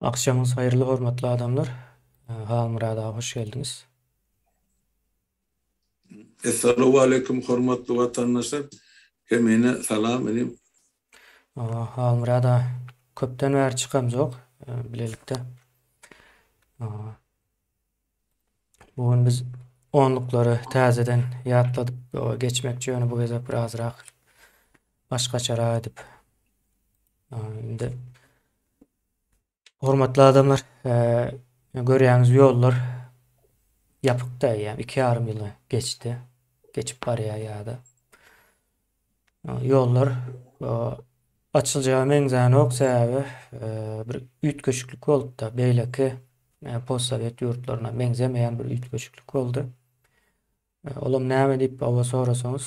Akşamınız hayırlı, hormatly adamlar. Halmurad abi, hoş geldiniz. Esselamu aleyküm hormatly vatandaşlar. Kemine salam edim. Halmurad abi, köpden bäri çykamjok, bilelikde. Aa, Bugün biz onluklary täzeden ýatladyp, geçmekçi ýöne bu geze birazrak başgaçara edip. Indi hormatly adamlar, görýäňiz ýollar ýapykda, ýa 2,5 ýyly geçdi. Geçip barýar ýa-da. Ýollar açyljagy meňzäni ok sebäbi bir üýtgeçlik bolupdy. Beýleki postsowet ýurtlaryna meňzemeýän bir üýtgeçlik boldy. Olam näme diýip awa sorasaňyz,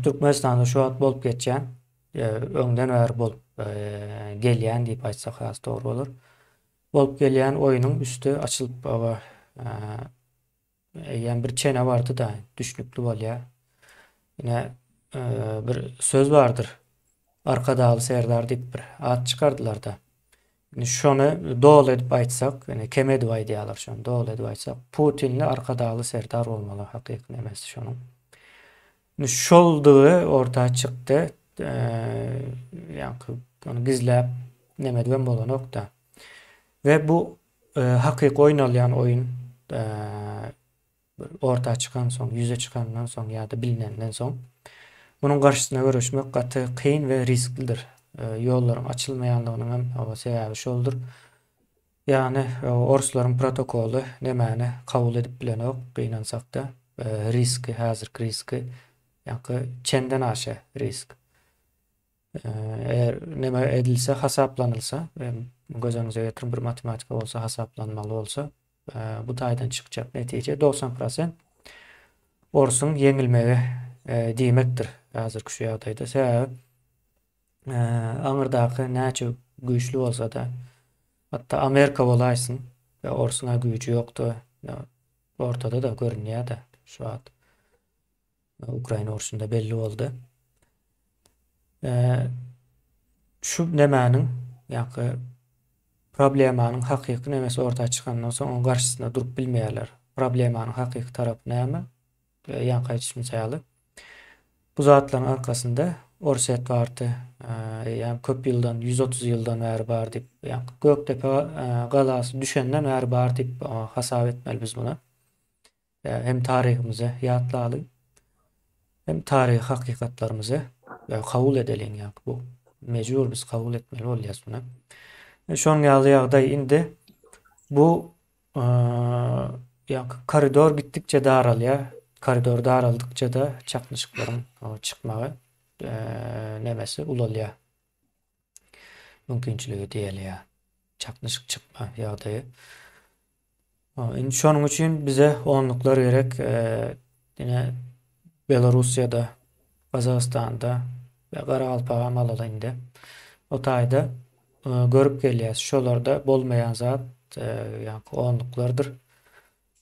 Türkmenistanda şu wagt bolup geçýän, öňden bäri bolup gelýän diýip aýtsak has dogry bolar. Bolup gelýän oýunyň üstü açylyp awa ýa bir çene bardy da düşnükli bolýar. Ine bir söz bardyr. Arka dağlı serdar diýip bir at çıkardılar da. Şonu doğal edip aýtsak, keme edip aýdýarlar şonu doğal edip aýtsak, Putinli arka dağlı serdar bolmaly hakyky emesi şonuň. Şoldygy ortağa çykdy. Ýa-ni onu gizläp nemedibem bolan nokta. Ve bu hakyky oýnalýan oýun ortağa çıkan soň, yüze çıkandan soň ýa-da bilinenden soň bunun garşysyna görüşmek gaty kyn we risklidir. Ýollaryň açylmaýanlygynyň hem sebäbi şoldur. Ýani orusslaryň protokolu nemäni kabul edip bilenok, gynansak da riski, häzirki riski ýa-ni çenden aşa risk. Eger neme edilse, hasaplanylsa, göz öňüňize getirin bir matematika bolsa, hasaplanmaly bolsa, bu taýdan çykjak netije 90% orusyň yeňilmegi diýmekdir häzirki şu ýagdaýda. Sebäbi aňyrdaky näçe güýçli bolsa da, hatda Amerika bolaýsyn we orusyna güýji ýokdy. Ortada da görünýär da şu wagt. Ukraina urusunda belli boldy. Şu nemäniň ýa-ni problemanyň hakyky nemesi ortağa çykandan soň onuň garşysynda durup bilmeýärler. Problemanyň hakyky tarapy näme? Ýa-ni gaýtys misaly. Bu zatlaryň arkasynda Orset bardy. Ýa-ni köp ýyldan, 130 ýyldan bäri bar diýip, ýa-ni Göktepe galasy düşenden bäri bar diýip hasap etmeli biz buna. Hem taryhymyzy ýatlaly, hem taryhy hakykatlarymyzy kabul edelim, ýa-ni bu mejbur biz kabul etmeli bolýas buna. Şoň ýaly ýagdaý indi bu ýa-ni koridor gitdikçe daralýar. Koridor daraldykça da çaknyşyklaryň çykmagy nemesi ulalýar. Mümkinçiligi diýelýär. Çaknyşyk çykma ýagdaýy. Indi şonuň üçin bize onluklar gerek. Ine Belarusiýada, Gazagystanda we Garalpaga malada indi. O taýda görüp gelýäs. Şolarda bolmaýan zat ýa-ni onluklardyr.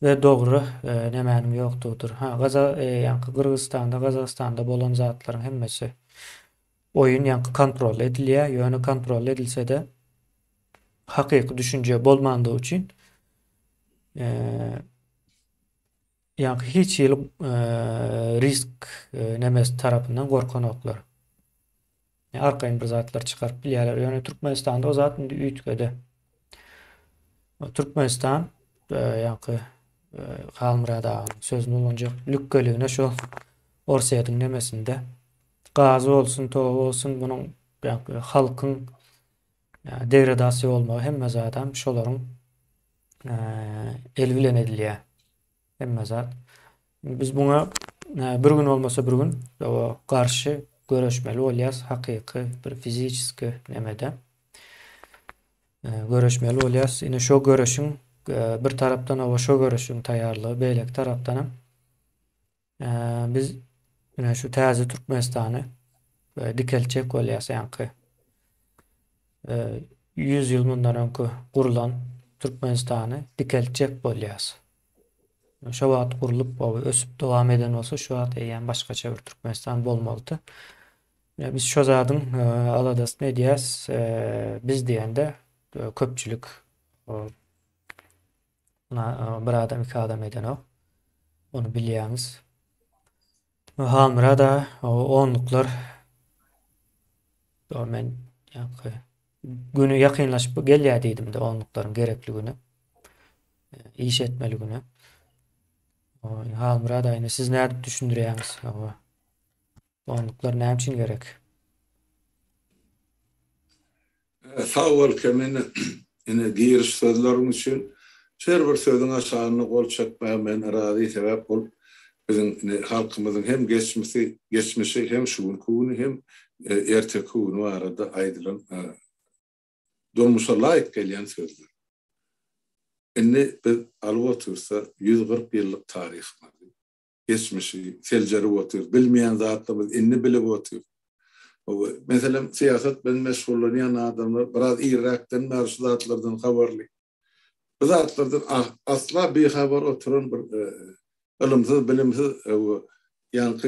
Ve dogry nemänim ýokdugydyr. Ýa-ni Kyrgyzstanda, Gazagystanda bolan zatlaryň hemmesi oýun ýa-ni kontrol edilýär. Ýöne kontrol edilse-de hakyky düşünje bolmandygy üçin ýa-ni hiç ýyl risk nemesi tarapyndan gorkanoklar. Arkaýyn bir zatlar çykaryp bilýärler. Ýöne Türkmenistanda o zat indi üýtgede. Türkmenistan ýa-ni Halmurad agaň sözüni ulanjak lükkeligine şol Orset'iň nemesinde gazy bolsun, togy bolsun, munuň halkyň degradasiýa bolmagy hemme zatam şolaryň el bilen edilýär. Hemme zat. Biz buna bir gün olmasa bir gün garşy göreşmeli bolýas, hakyky bir fizikiski nemede göreşmeli bolýas. Ine şo göreşiň bir tarapdan o şo görüşüň taýýarlygy, beýleki tarapdan biz şu täze Türkmenistany dikelçek bolýas, ýa-ni 100 ýyl mundan öňkü gurulan Türkmenistany dikelçek bolýas. Şo wagt gurulyp ösüp dowam eden bolsa şu wagt ýa-ni başgaça bir Türkmenistan bolmalydy. Biz şo zadyň aladasyny edýäs, biz diýende köpçülük o, bir adam iki adam eden o. Onu bilýäňiz. Hamra da o onluklar o men ýa-ni günü ýakynlaşyp gelýär diýdim-de onluklaryň gerekligini, iş etmeligini. O Hamra da ýene siz näde düşündirýäňiz? O onluklar näme üçin gerek? Sağ ol kemene ene giriş sözlerin için her bir sözün aşağını kol çekmeye men razi sebep bol. Bizim halkımızın hem geçmişi hem şunkunu hem ertekunu arada ayrılan durmuşa layık gelen sözler. Enne biz alıp otursa 140 yıllık tarih var. Geçmişi, selceri otur, bilmeyen zatlarımız enne bilip otur. Mesela siyaset ben meşgulleniyen adamlar biraz Irak'tan mevzuatlardan haberli. Bu zatlardan asla bir haber oturan bir ilimsiz, bilimsiz yani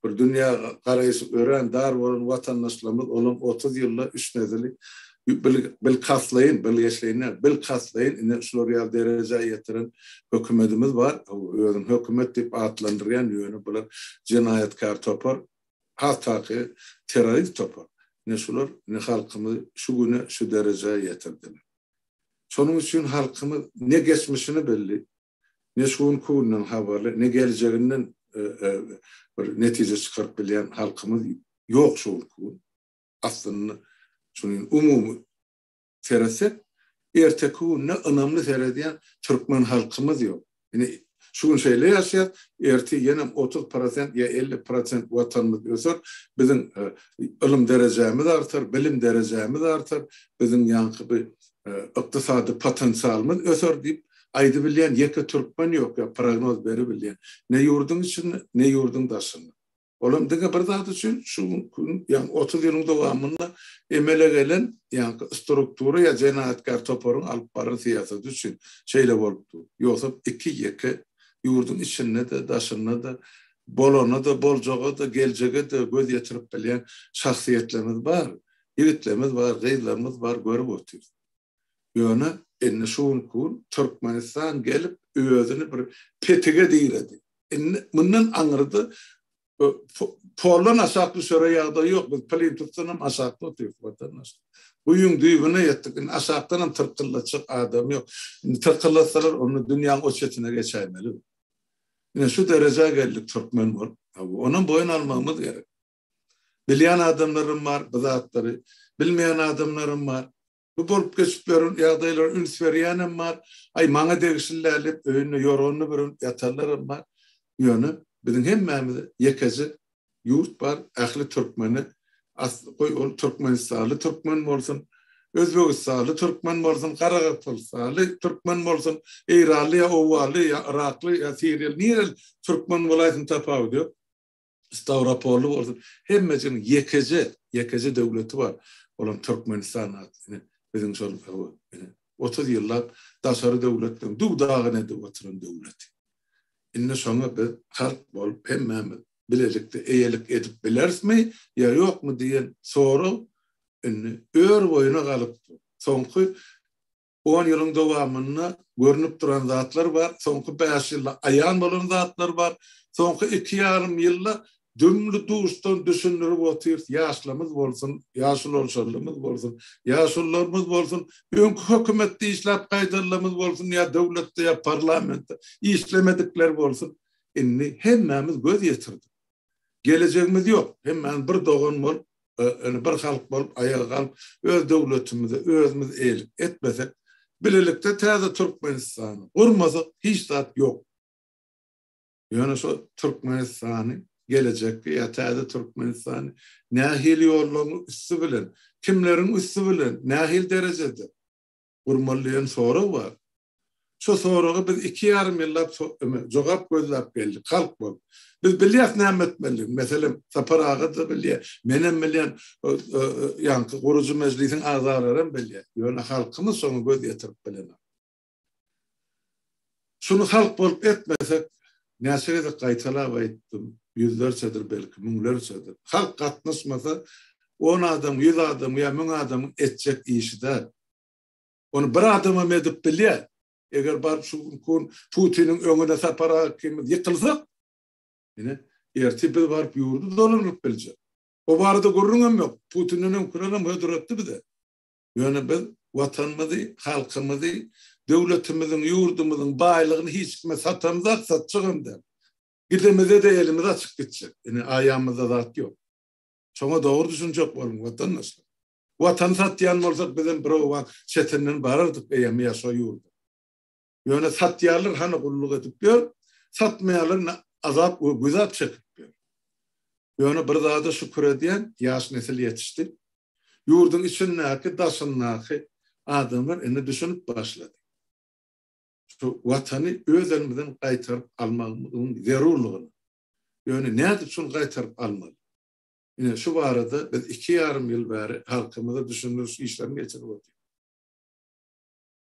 bir dünya karayısı öğren dar olan vatandaşlarımız olan 30 yıllar üç nezeli bil kaslayın, bil yaşlayın, bil kaslayın şuraya dereceye getiren hükümetimiz var. Hükümet deyip adlandırılan yönü bunlar cinayetkar topar. Hatta ki terörist topar. Ne şular ne halkımız şu güne şu dereceye getirdiler. Sonun için halkımız ne geçmişini belli, ne şuun kuğundan haberli, ne geleceğinden bir netice çıkarıp bilen halkımız yok şuun kuğun. Aslında şunun umumu seyretsek, erteki kuğun ne önemli seyrediyen Türkmen halkımız yok. Yani şu şeyle yaşayat, erti yenem 30% ya 50% vatanımız öser, bizim ilim derecemiz artar, bilim derecemiz artar, bizim yankı bir iktisadi potansiyelimiz öser deyip aydı bilen yeke Türkmen yok ya prognoz beri bilen. Ne yurdun için ne yurdun dışında. Olam dige bir zat için şu yani 30 yılın devamında emele gelen yani strukturu ya cinayetkar toporun alıp barı siyaset için şeyle oldu. Yoksa iki yeke yurdun içinde de dışında da bolona da bolcağa da geleceğe de göz yetirip bilen şahsiyetlerimiz var. Yiğitlerimiz var, gaylarımız var, görüp oturuyoruz. Yani enne şuun kun Türkmenistan gelip özünü bir petige değildi. Bundan anırdı Polon asaklı söreyada yok. Biz pelin tutsanım asaklı oturuyor vatandaş. Bugün düğüne yettik. Asaktan tırkıllatacak adam yok. Tırkıllatsalar onu dünyanın o çetine geçemeli. Yine şu dereceye geldik Türkmen var. Onun boyun almamız gerek. Bilen adamlarım var, bizatları. Bilmeyen adamlarım var. Bu bolup geçiplerin yağdaylar üns veriyenim var. Ay mana degişillerle öğünü yorunu bir yatarlarım var. Yönü bizim hemmemize yekeci yurt var. Ahli Türkmeni Türkmenistanlı Türkmen olsun. Özbekistanlı Türkmen olsun. Karagatalıstanlı Türkmen olsun. İranlı ya Ovalı ya Iraklı ya Siriyeli. Niye Türkmen olayını tapavı diyor. Stavropollu olsun. Hemmecinin yekeci devleti var. Olan Türkmenistan adlı. Bizim sorun 30 yıllar dasarı devletten dağına da oturan devleti. İnne sonra bir halk olup hemmemiz bilecekte eyelik edip bileriz mi ya yok mu diyen soru ör boyuna kalıptı. Sonku 10 yılın devamında görünüp duran zatlar var. Sonku 5 yılda ayan olan zatlar var. Sonku 2,5 yılda dümlü doğuştan düşünürüp oturuyoruz. Yaşlımız olsun, yaşlı olsalımız olsun, yaşlılarımız olsun, önkü hükümette işlep kaydırlarımız olsun, ya devlette ya parlamentte işlemedikler olsun. Hemmemiz göz yetirdik. Geleceğimiz yok. Hemen bir doğun ol, bir halk ol, ayağa kalıp, öz devletimizi, özümüz eğilik etmesek, birlikte taze Türkmenistan'ı kurmasak hiç zat yok. Yani şu Türkmenistan'ı gelecek ya taze Türkmenistan'ı nahil yollarını üstü bilen, kimlerin üstü bilen, nahil derecede kurmalıyan soru var. Şu soruyu biz 2,5 yıllar cevap gözlep geldik, halk bol. Biz bilyas ne etmeliyiz? Mesela Saparağı da bilyas, menem bilyen yankı kurucu meclisin azarlarım bilyas. Yani halkımız sonu göz yetirip bilen. Şunu halk bol etmesek, nesirede kaytala ettim. Yüzlercedir belki, minlercedir. Halk katlaşmasa 10 adam, 100 adam ya 1000 adam edecek işi de Onu bir adama edip bilýär. Eger barıp şu Putin'in öňüne sapara kimit yıkılsa, yine ertibi barıp yurdu dolanıp bilecek. O barada görüngem yok. Putin'in öňüne mödüretdi bide. Yani biz vatanımızı, halkımızı, devletimizin, yurdumuzun baylygyny hiç kime satamazak, satçygym der. Gidemede de elimiz açık gidecek. Yani ayağımızda zat yok. Çoğuna doğru düşünecek bolun vatandaşlar. Vatan satyan bolsak bizim birova çetenden barardık eýem ýaşaýurdy. Ýöne satýarlar hany gulluk edip ber, satmaýarlar azap we güzap çekip ber. Ýöne bir zada şükür edýän ýaş nesil ýetişdi. Yurdun içindäki daşyndaky adamlar ene düşünüp başlady. Şu watany öz elimizden gaýtaryp almagymyň zerurlygyny. Ýöne näde üçin gaýtaryp almaly? Ine şu barada biz 2,5 ýyl bäri halkymyza düşündürüş işlerini geçirip otyr.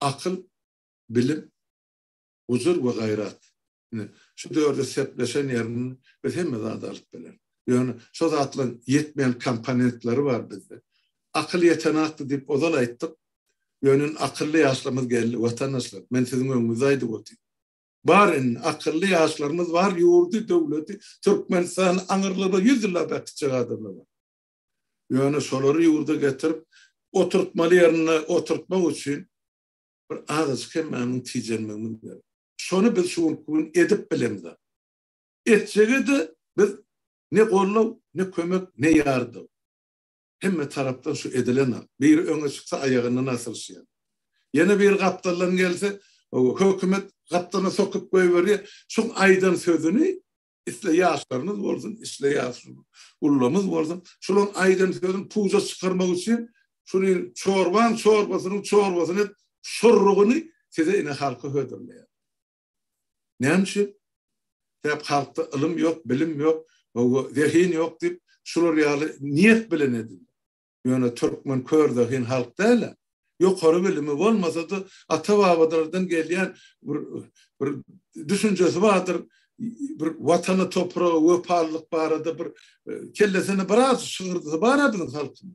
Akıl, bilim, huzur we gaýrat. Ine şu dörde sepleşen ýerini biz hemme adalyk bilen. Ýöne şu zatlaryň ýetmeýän komponentleri bar bizde. Akıl yetenaklı deyip ozal aýtdyk. Ýönün akıllı ýaşlarymyz geldi, watandaşlar. Men siziň öňüňizde aýdyp otyr. Barın akıllı ýaşlarymyz var, ýurdy, döwleti, Türkmenistan aňyrlygy 100 ýylla bakçy adamlar var. Ýöne şolary ýurda getirip oturtmaly ýerine oturtmak üçin bir azıcık hemmäniň tijenmegini ber. Şonu biz şuň edip bilemiz. Etjegi de biz ne gollaw, ne kömek, ne ýardam. Hemme tarapdan şu edilen bir öňe çyksa ayagyndan asyrşýar. Ýene bir gapdalan gelse, o hökümet gapdana sokup goýberýär. Şoň aýdan sözüni isle ýaşlaryňyz bolsun, isle ýaşlaryňyz ullamyz bolsun. Şoň aýdan sözüni puja çykarmak üçin şunu çorbasyny şurrugyny size ine halka hödürleýär. Näme? Hep halkda ilim yok, bilim yok, zehin yok diýip şular ýaly niýet bilen edildi. Ýöne Türkmen kördehin halk däle. Ýokary bilimi bolmasa da ata-babalardan gelýän bir düşünjesi bardyr. Bir watany topragy wepalyk barada bir kellesini biraz şygyrdy barady halkyň.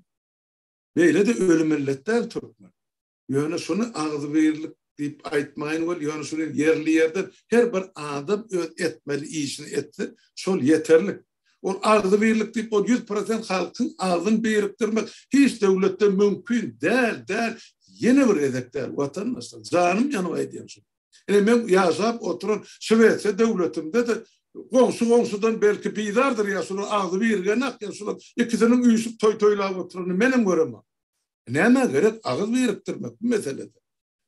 Beýle de ölüm milletler Türkmen. Ýöne şunu agzy berlik diýip aýtmaýyn bol, ýöne şunu yerli ýerde her bir adam öz etmeli işini etdi. Şol yeterli. O agzy berlik diýip o 100% halkyň agzyny beripdirmek hiç döwletde mümkin däl. Yine bir edekler vatandaşlar. Canım yanıma aýdýan şu. Men ýaşap oturan Şwediýa döwletimde de goňsudan belki bidardyr ýa-şular agzy bergenak ýa-şular ikisiniň üýüşüp toýlap oturany menem göremem. Näme gerek agzy beripdirmek bu meselede.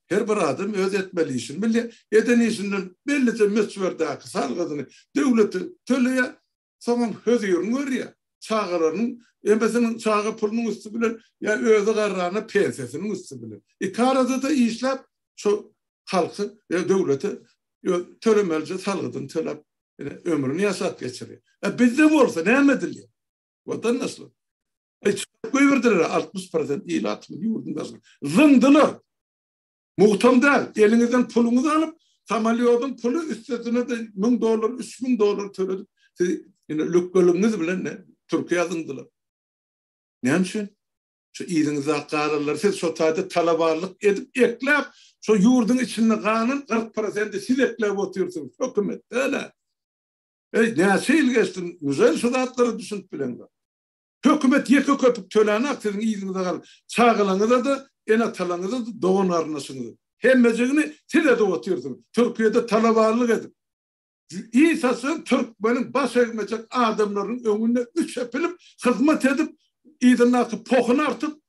Her bir adam öz etmeli işini bilýär. Eden işinden bellice meswerdäki salgyny döwleti töleýär. Soňra hödýürüň görýär. Çağıraryň embesiniň çağı pulunyň üstü bilen ya özü garrana pensiýasynyň üstü bilen. Arada da işläp şu halky we döwleti tölemelje salgyny tölep ömrüni ýaşap geçirýär. Bizde bolsa näme edilýär? Watandaşlar. Goýberdiler 60% ýylatmy ýurdunda. Zyndylar. Muhtamda eliňizden puluňyzy alyp samalyotyň pulu üstüne de $1000, $3000 töledip lükgölüňiz bilen Türkiýe zyndylar. Näme üçin? Şu ýygyňyza gararlar siz şu taýda talabarlyk edip eklep, şu ýurdun içinde ganyň 40% siz eklep oturýarsyňyz. Hökümet öyle. Näçe ýyl geçdi? Güzel şudatlary düşünüp bilen. Hökümet ýeke köpük tölänek siziň ýygyňyza galyp çağılaňyza da en atalaňyza da doğan arnaşyňyz. Hemmejigini siz de oturýarsyňyz. Türkiýede talabarlyk edip İsa'sın Türkmenin baş eğmeyecek adamların önünde üç yapılıp hizmet edip İdinakı pohunu artıp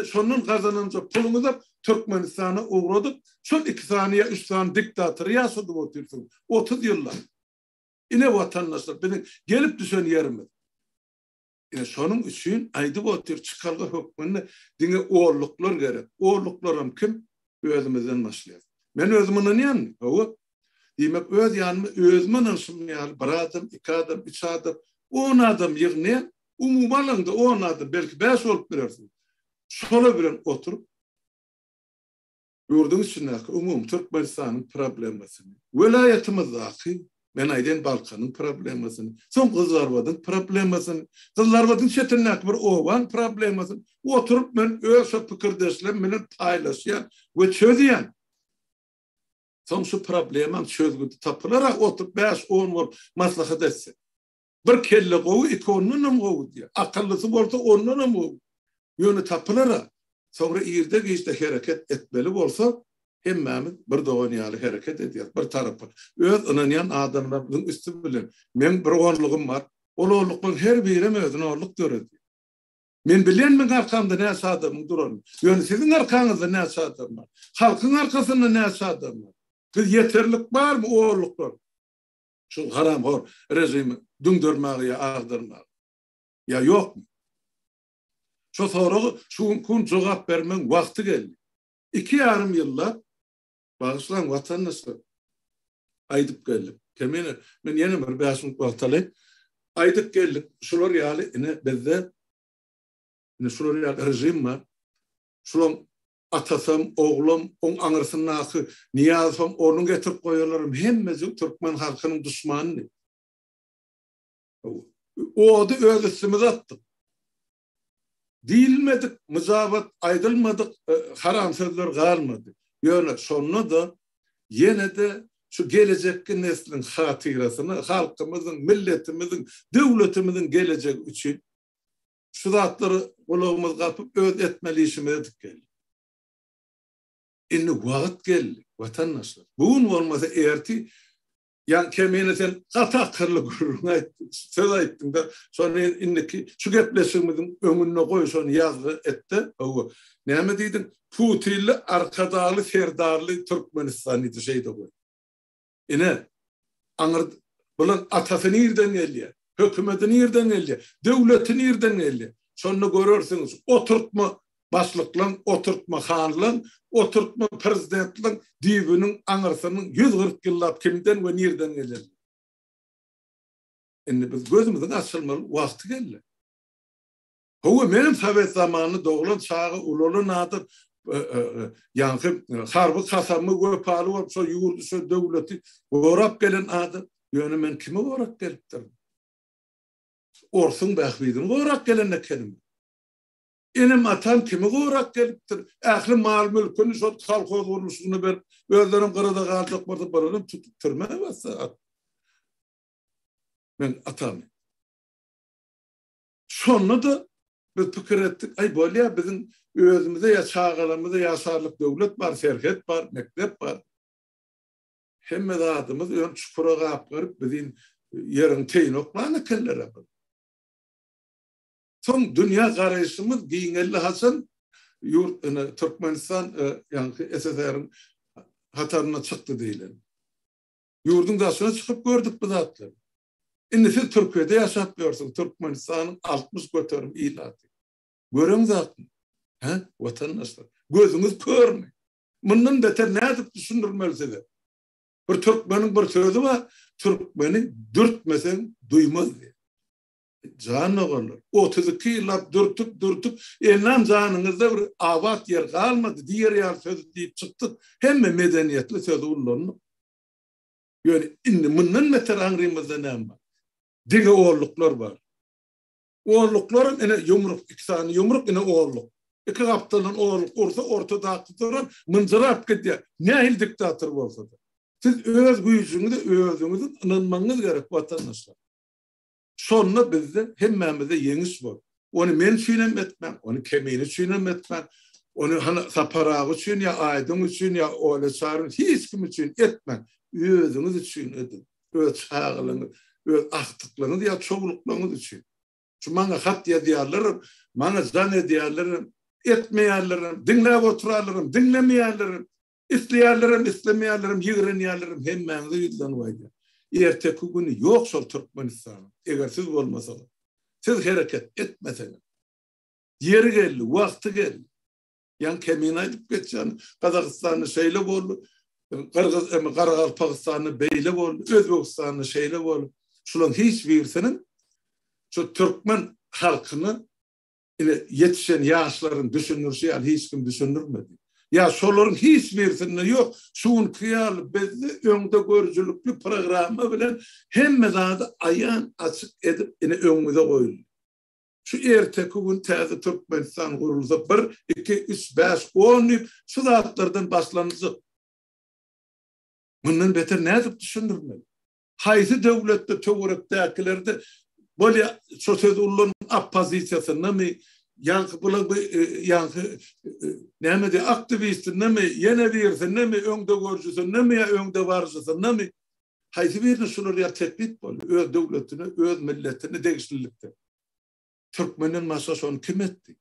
sonun kazanınca pulunu da Türkmenistan'a uğradıp son 2 saniye 3 saniye diktatörü yasadıp otursun. 30 yıllar. Yine vatandaşlar benim gelip düşen yerimiz. Yine sonun için aydı otur çıkarlı hükmünde dine oğurluklar gerek. Oğurluklarım kim? Özümüzden başlayalım. Ben özümün yanım. Demek öz yanımı özümün ışınmayalım. Bir adam, 2 adam, 3 adam, 10 adam yığınayan umumalında 10 adam belki 5 olup birersin. Şöyle bilen oturup yurdun içindeki umum Türkmenistan'ın problemasını, velayetimizdeki Men aýdyn Balkanyň problemasyny, soň Gızlarbadyň problemasyny, Gızlarbadyň çetinlik bir owan problemasyny oturup men öz pikirdeşlerim bilen paýlaşýan we çözýän. Soň şu problemam çözgüdi tapylarak oturup 5-10 bol maslahat etse. Bir kelle gowy, iki onunam gowy diýär. Akyllysı bolsa onunam gowy. Ýöne tapylarak soňra ýerde geçde hereket etmeli bolsa hemmemiz bir dogan ýaly hereket edýär. Bir tarapy öz ynanýan adamlaryň üstü bilen men bir oğlugum bar. Ol oğlugyň her birim özüne oğluk göredi. Men bilenmi arkamda näçe adam durar? Ýöne siziň arkaňyzda näçe adam bar? Halkyň arkasynda näçe adam bar? Bir yeterlik barmy oğluklar? Şu haram hor rejimi düňdürmäge agdyrmak. Ya ýokmy? Şu soragy şu gün jogap bermeň wagty geldi. 2,5 ýyllar bağışlan watandaşlar aýdyp geldim. Kemene men ýene bir 5 wagtaly aýdyp geldik. Şular ýaly ine bizde ine şular ýaly rejim bar. Şular atasam, oğlum, on aňyrsynaky Niyazam onu getirip koyarlarım. Hemmesi Türkmen halkynyň düşmanyny. O da özüsimiz attık. Diýilmedik, müzabat aýdylmadyk, haram sözler galmady. Ýöne şonu da ýene de şu gelecekki neslin hatyrasyny, halkymyzyň, milletimiziň, döwletimiziň gelejegi üçin şu zatlary ulagymyz gapyp öz etmeli işimiz edip geldi. Inni wagt geldi, watandaşlar. Bugün bolmasa erti yan kemene sen gatakyrly gurrun aýtdy. Söz aýtdyň da, sonra inniki şu gepleşigimiziň öňüne goý şonu ýazgy etdi. O näme diýdin? Putinli, arkadaly, ferdarly Türkmenistan idi şeýde goý. Ine aňyr bulan atasyny ýerden gelýär, hökümetini ýerden gelýär, döwletini ýerden gelýär. Şonu görürsiňiz, oturtma başlyklaň, oturtma hanlaň, oturtma prezidentliň diýbiniň aňyrsynyň 140 ýyllap kimden we nerden gelir. Indi biz gözümizden açylmaly wagty geldi. Howa menim Sowet zamanyny doglan çağı ululun adyr ýanky harby kasamy we paly bolup şo ýurdu şo döwleti gorap gelen adyr. Ýöne men kime gorap gelipdir? Orsun Bähbidin gorap gelende kelim. Enem atam kimi gorak gelipdir? Ähli mal mülkünü şo halka guruluşyny berip özlerim gyrada galdyk bardyp baralım tutup türmeye bassa. Men atam. Şonu da biz pikir etdik. Ay bolýa biziň özümizde ya çağalarymyzda ýaşarlyk döwlet bar, şerket bar, mektep bar. Hemme adymyz ön çukura gap görüp biziň ýeriň teýin oklany kellere bar. Son dünya garaýşymyz giňelli Hasan Türkmenistan yani SSR'ın hatarına çykdy diýilen. Ýurdun daşyna çykyp gördük bu zatlar. Indi siz Türkiýede ýaşap ýörsiň, Türkmenistanyň 60 göterim ilaty. Göreň zatmy? Ha, watandaşlar. Gözüňiz körmi? Mundan beter nädip düşündirmelisiz? Bir Türkmeniň bir sözü bar, Türkmeni dürtmesen duymaz diýär. Canı olur. 32 ýyllap dürtüp, enam janyňyzda bir abat yer galmady. Diýer ýar söz diýip çykdyk. Hemme medeniýetli söz ullandy. Ýöne indi mundan beter aňrymyzda näme bar? Diňe oğulluklar bar. Oğulluklarym ene ýumruk, iki tane ýumruk ene oğulluk. İki gaptalan oğulluk ursa ortada duran mınjırap gitýär. Nähil diktator bolsa da. Siz öz güýjüňizde özüňizi inanmaňyz gerek watandaşlar. Şonu bizde hemmemize yeňiş bol. Onu men süýnem etmem, onu kemini süýnem etmem, onu saparagy üçin ya aýdyň üçin ya ola çaryn hiç kim üçin etmem. Özüňiz üçin edin. Öz çağlygyňyz, öz aktyklaryňyz ya çoğuluklarynız üçin. Şu maňa hat ýazýarlarym, maňa zan edýärlerim, etmeýärlerim, dinläp oturarlarym, dinlemeýärlerim, isleýärlerim, islemeýärlerim, ýigrenýärlerim hemmäňize ýyllanyp aýdýar. Erteki günü ýok şol Türkmenistan. Eger siz bolmasaňyz, siz hereket etmeseňiz, ýeri geldi, wagty geldi. Ýan kemin aýdyp geçýän Gazagystany şeýle boldy, Gargalpagystany beýle boldy, Özbekistany şeýle boldy. Şolaryň hiç birisiniň şu Türkmen halkyny ýetişen ýaşlaryň düşünürşi ýa hiç kim düşünürmedi. Ya şolaryň hiç birisinde yok. Şuun kıyal bezli öňde görjülükli programy bilen hemme zady aýan açyk edip ine öňüňize goýuldy. Şu erteki gün täze Türkmenistan gurulsa 1, 2, 3, 5, 10 ýyl şu zatlardan başlanjak. Bundan beter nädip düşündirmeli? Haýsy döwletde töwerekdäkilerde bolýa sosial ullanyň oppozisiýasyna mı yankı bulan yankı näme de aktivistin mi yene birsin mi öňde görjüsün mi ya öňde barjysyn mi haýsy birini şular ya tetbik bol öz döwletini öz milletini degişlikde Türkmenin masasını kim etti?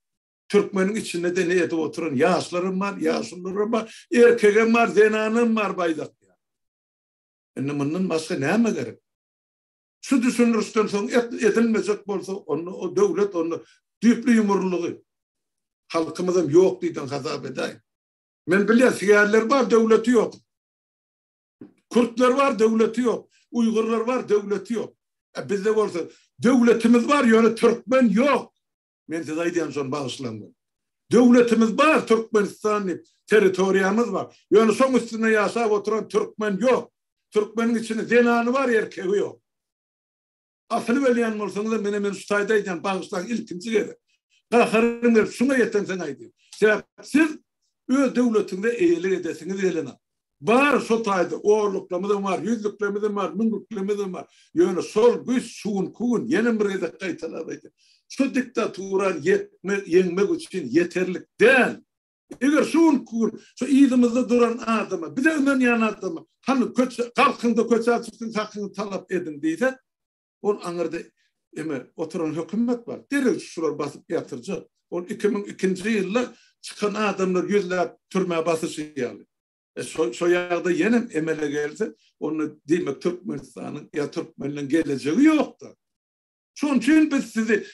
Türkmenin içinde de ne edip oturan yaşlarım var, yaşlılarım var, erkeğim var, zenanım var baydak ya. Bunun başka näme gerek? Şu düşünürüsten soň edilmejek bolsa onu o döwlet onu düýpli ýumurlygy halkymyzam ýok diýden hazap edäýin. Men bilýän siýerler bar, döwleti ýok. Kurtlar var, döwleti ýok. Uýgurlar var, döwleti ýok. Bizde bolsa döwletimiz var, ýöne türkmen ýok. Men size aýdýan şonu bagyşlandy. Döwletimiz bar, Türkmenistan territoriýamyz var. Ýöne şoň üstüne ýaşap oturan türkmen ýok. Türkmeniň içinde zenany var, erkegi ýok. Asyly belýän bolsaňyz men şu taýda aýdýan bagyşlan ilkinji gede. Gaharyň berip şuna ýeten sen aýdy. Siz öz döwletinde eýelik edesiňiz elene. Bar şu taýda orluklarymyz var, yüzlüklerimiz var, münlüklerimiz var. Ýöne sol güýç suwun kuwun ýene bir gede gaýtalap aýdy. Şu diktatura ýeňmek üçin yeterlik däl. Eger suwun kuwun şu ýylymyzda duran adamy, bir de öňden ýan adamy, hani kalkynda köçä çykdyň hakyny talap edin diýse, on aňyrda oturan hökümet var. Derek şular basyp ýatyrjak. On 2002-nji ýylda çykan adamlar ýüzläp türmäge basyşýaly. Şo ýagda ýenem emele gelse, onu diýmek Türkmenistanyň ýa Türkmenliň gelejegi ýokda. Şoň üçin biz sizi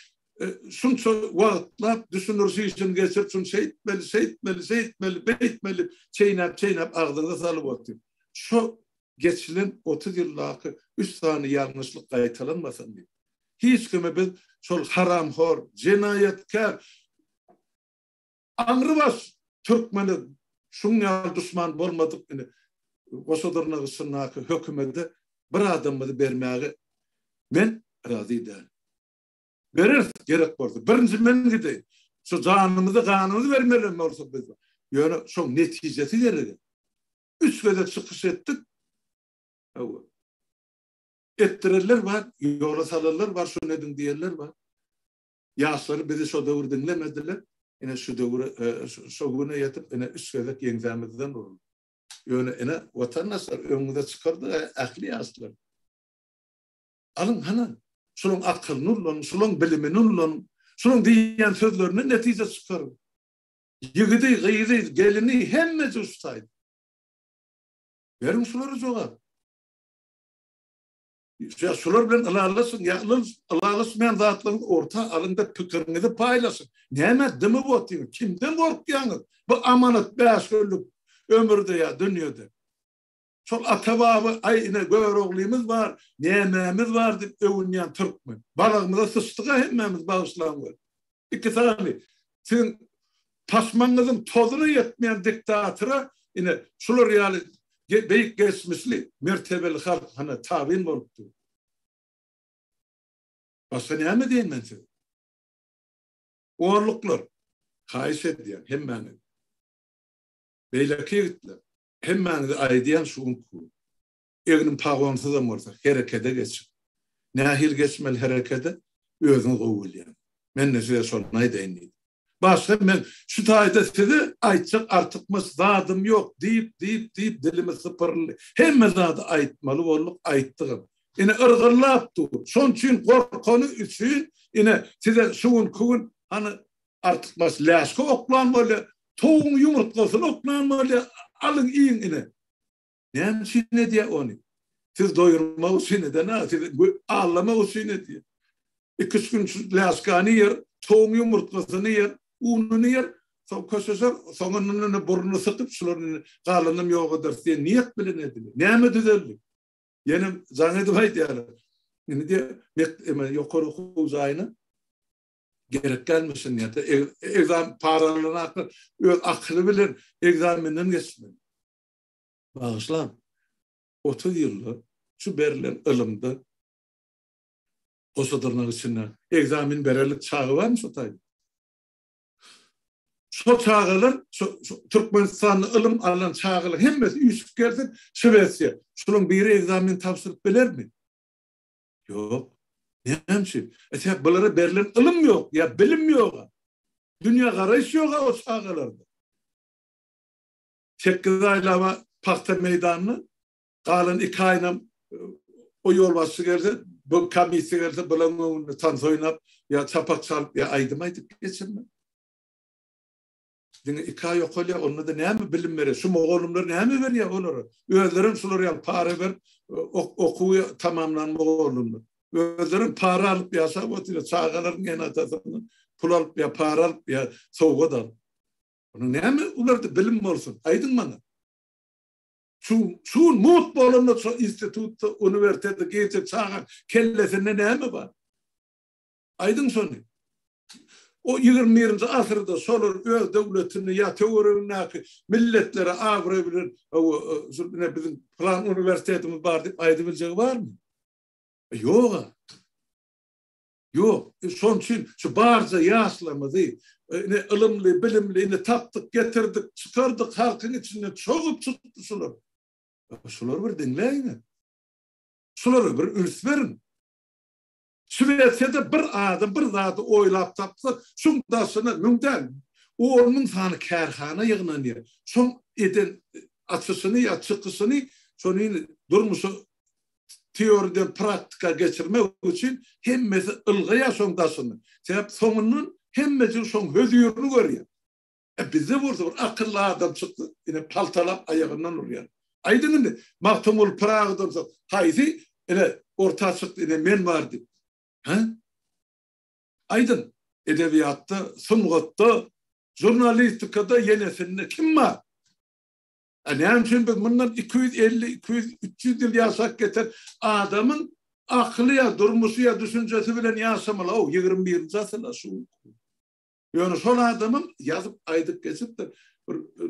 şunça wagtlap düşünürsiň geçirip şun şeýtmeli, beýtmeli, çeýnäp agzyňyza salyp otdy. Şo geçilen 30 ýyllaky 3 sany ýalňyşlyk gaýtalanmasyn diýip. Hiç kime biz şol haramhor, jenayetkar aňrybas türkmeni şuňa düşman bolmadyk ine goşadyrna gysynnaky hökümete bir adammy bermäge men razy däl. Berer gerek bolsa birinji men gide şu canymyzy bermeli bolsa biz. Ýöne şoň netijesi gerek. 3 gede çykyş etdik. Ettireller var, yola salarlar var, şu nedin diyerler var. Yaşları bizi şu döwür dinlemediler. Ine şu döwür şu güne yetip ine üskölek ýeňzämizden boldy. Ýöne ine watandaşlar öňüňde çykardy ähli ýaşlar. Alın hana şunyň akylyny ulan, şunyň bilimini ulan, şunyň diýen sözlerini netije çykar. Ýigidi, gyýdy, gelini hemme justaydy. Berim şulary jogap. Ya şular bilen alalasın, alalasın men zatlaryň orta alynda pikirinizi paýlaşyň. Näme dimi botýar? Kimden gorkýaňyz? Bu amanat bäşgörlük ömürde ya dünýede. Şol ata-baba aýyna göwreglimiz var, nämämiz var diýip övünýän türkmen. Balagymyza sıçdyga hemmemiz bagyşlanýar. Iki sany siň taşmaňyzyň tozuny ýetmeýän diktatora ine şular ýaly beýik geçmişli mertebeli halk hana tabin bolupdy. Başga näme diýen men size? Orluklar haýyş edýän hemmeni. Beýleki ýigitler hemmeni aýdýan şuňku. Egnim pagonsuz bolsa herekete geçip. Nähil geçmeli herekete özüň gowulýan. Men size şonu aýdýan. Başka men şu taýda size aýtjak artykmys zadym ýok diýip dilimi sypyrly. Hemme zady aýtmaly bolduk, aýtdym. Ine ırgyrlap dur. Şoň üçin gorkany üçin ine size şuň kugun hani artykmys läşke oklanmaly, toğun yumurtlasyny oklanmaly, alyň iň ine. Näme şine diýe ony? Siz doýurmak üçin edene, siz ağlamak üçin diýe. 2 gün läşkany yer, toğun yumurtlasyny yer, ununy yer, köşeşer, soňuny burnuny sykyp şularyň galynym ýogadyr diýe niýet bilen edildi. Näme düzeldi? Ýenem zaň edip aýdýar. Ine diýe ýokary okuw zaýyny gerek gelmesin ya da egzamin paralelini akıllı bilen egzaminden geçsin. Bağışlan. 30 yıllık şu berilen ılımda o sadırnak içinde egzamin bererlik çağı var mı sotaydı? Şu çağılar, Türkmenistan'ın ılım alan çağılar hemmesi üsüp gelsin Şüvesiye. Şunun biri egzamin tapsırıp biler mi? Yok. Ne hemşi? Bunlara berilen ılım yok. Ya bilim yok. Dünya karayış yok o çağılarda. 8 aylama Pakta Meydanı'nı kalan 2 ayına o yol başı gelse, bu kamisi gelse, bulanın tanz oynap, ya çapak çalıp, ya aydımaydık geçirme. 2 ay yok öyle, onunla da ne mi bilim verir? Şu Moğolumlar ne mi veriyor onları? Özlerim suları ya para ver, okuyu tamamlan Moğolumlar. Özlerim para alıp ya sabotuyla çağaların en atasını pul alıp ya para alıp ya soğudan. Onun ne mi? Ular da bilim olsun. Aydın bana. Şu mut bolunlu institutta, üniversitede geçecek çağın kellesinde ne mi var? Aydın sonu. O 20. asırda solur öz devletini ya teorini milletlere ağırabilir. Bizim falan üniversitetimiz var deyip aydıbileceği var mı? Yok. Yok. Son için şu barca yaşlamı değil. Ne ılımlı, bilimli, ne taptık, getirdik, çıkardık halkın içinde çoğup tuttu sular. Sular bir dinleyin. Suları bir ürs verin. Süveysi'de bir adam, bir zatı oylap tapsa, şundasını münden, o onun sana kârhana yığınanıyor. Son eden atısını ya çıkısını, sonun durmuşu teoriden praktika geçirmek için hemmesi ılgıya sondasını. Sebep sonunun hemmesi son hödüyürünü görüyor. Bize vurdu, akıllı adam çıktı, yine paltalap ayağından vuruyor. Aydın Mahtumul Prag'dan sonra haydi orta çıktı, yine men vardı. Aydın edebiyatta, sungatta, jurnalistikada yenesinde kim var? Ne için biz bundan 250, 200, 300 yıl yasak getir adamın aklıya, durmuşuya, düşüncesi bilen yaşamalı. O 21. asırda şu. Yani son adamın yazıp aydık geçip de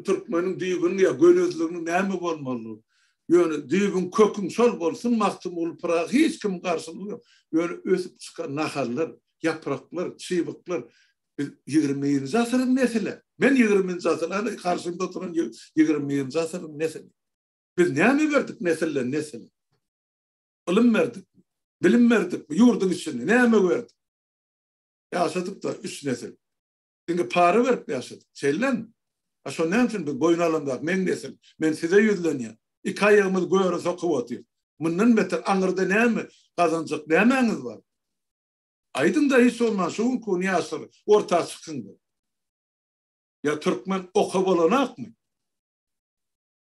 Türkmenin düğünün ya gönüzlüğünün ne mi olmalı? Yani düğün kökün sol olsun, Mahtumul Prag hiç kim karşılıyor. Yani ösüp çıkan nahallar, yapraklar, çiğbıklar 20. asırın nesili. Ben 20. asırın karşımda oturan 20. asırın nesili. Biz ne mi verdik nesille nesili? Ilim verdik, bilim verdik, yurdun içinde ne mi verdik? Yaşadık da 3 nesil. Çünkü para verip yaşadık. Şeylen, aşağı ne için biz boyun alındak, men nesil, men size yüzleniyor. 2 ayağımız göğere sokup otuyor. Bundan beter anırda ne mi kazanacak, ne emeniz var? Aydın da hiç olmaz, şunun konu yaşarı, orta çıkındı. Ya Türkmen okup olanak mı?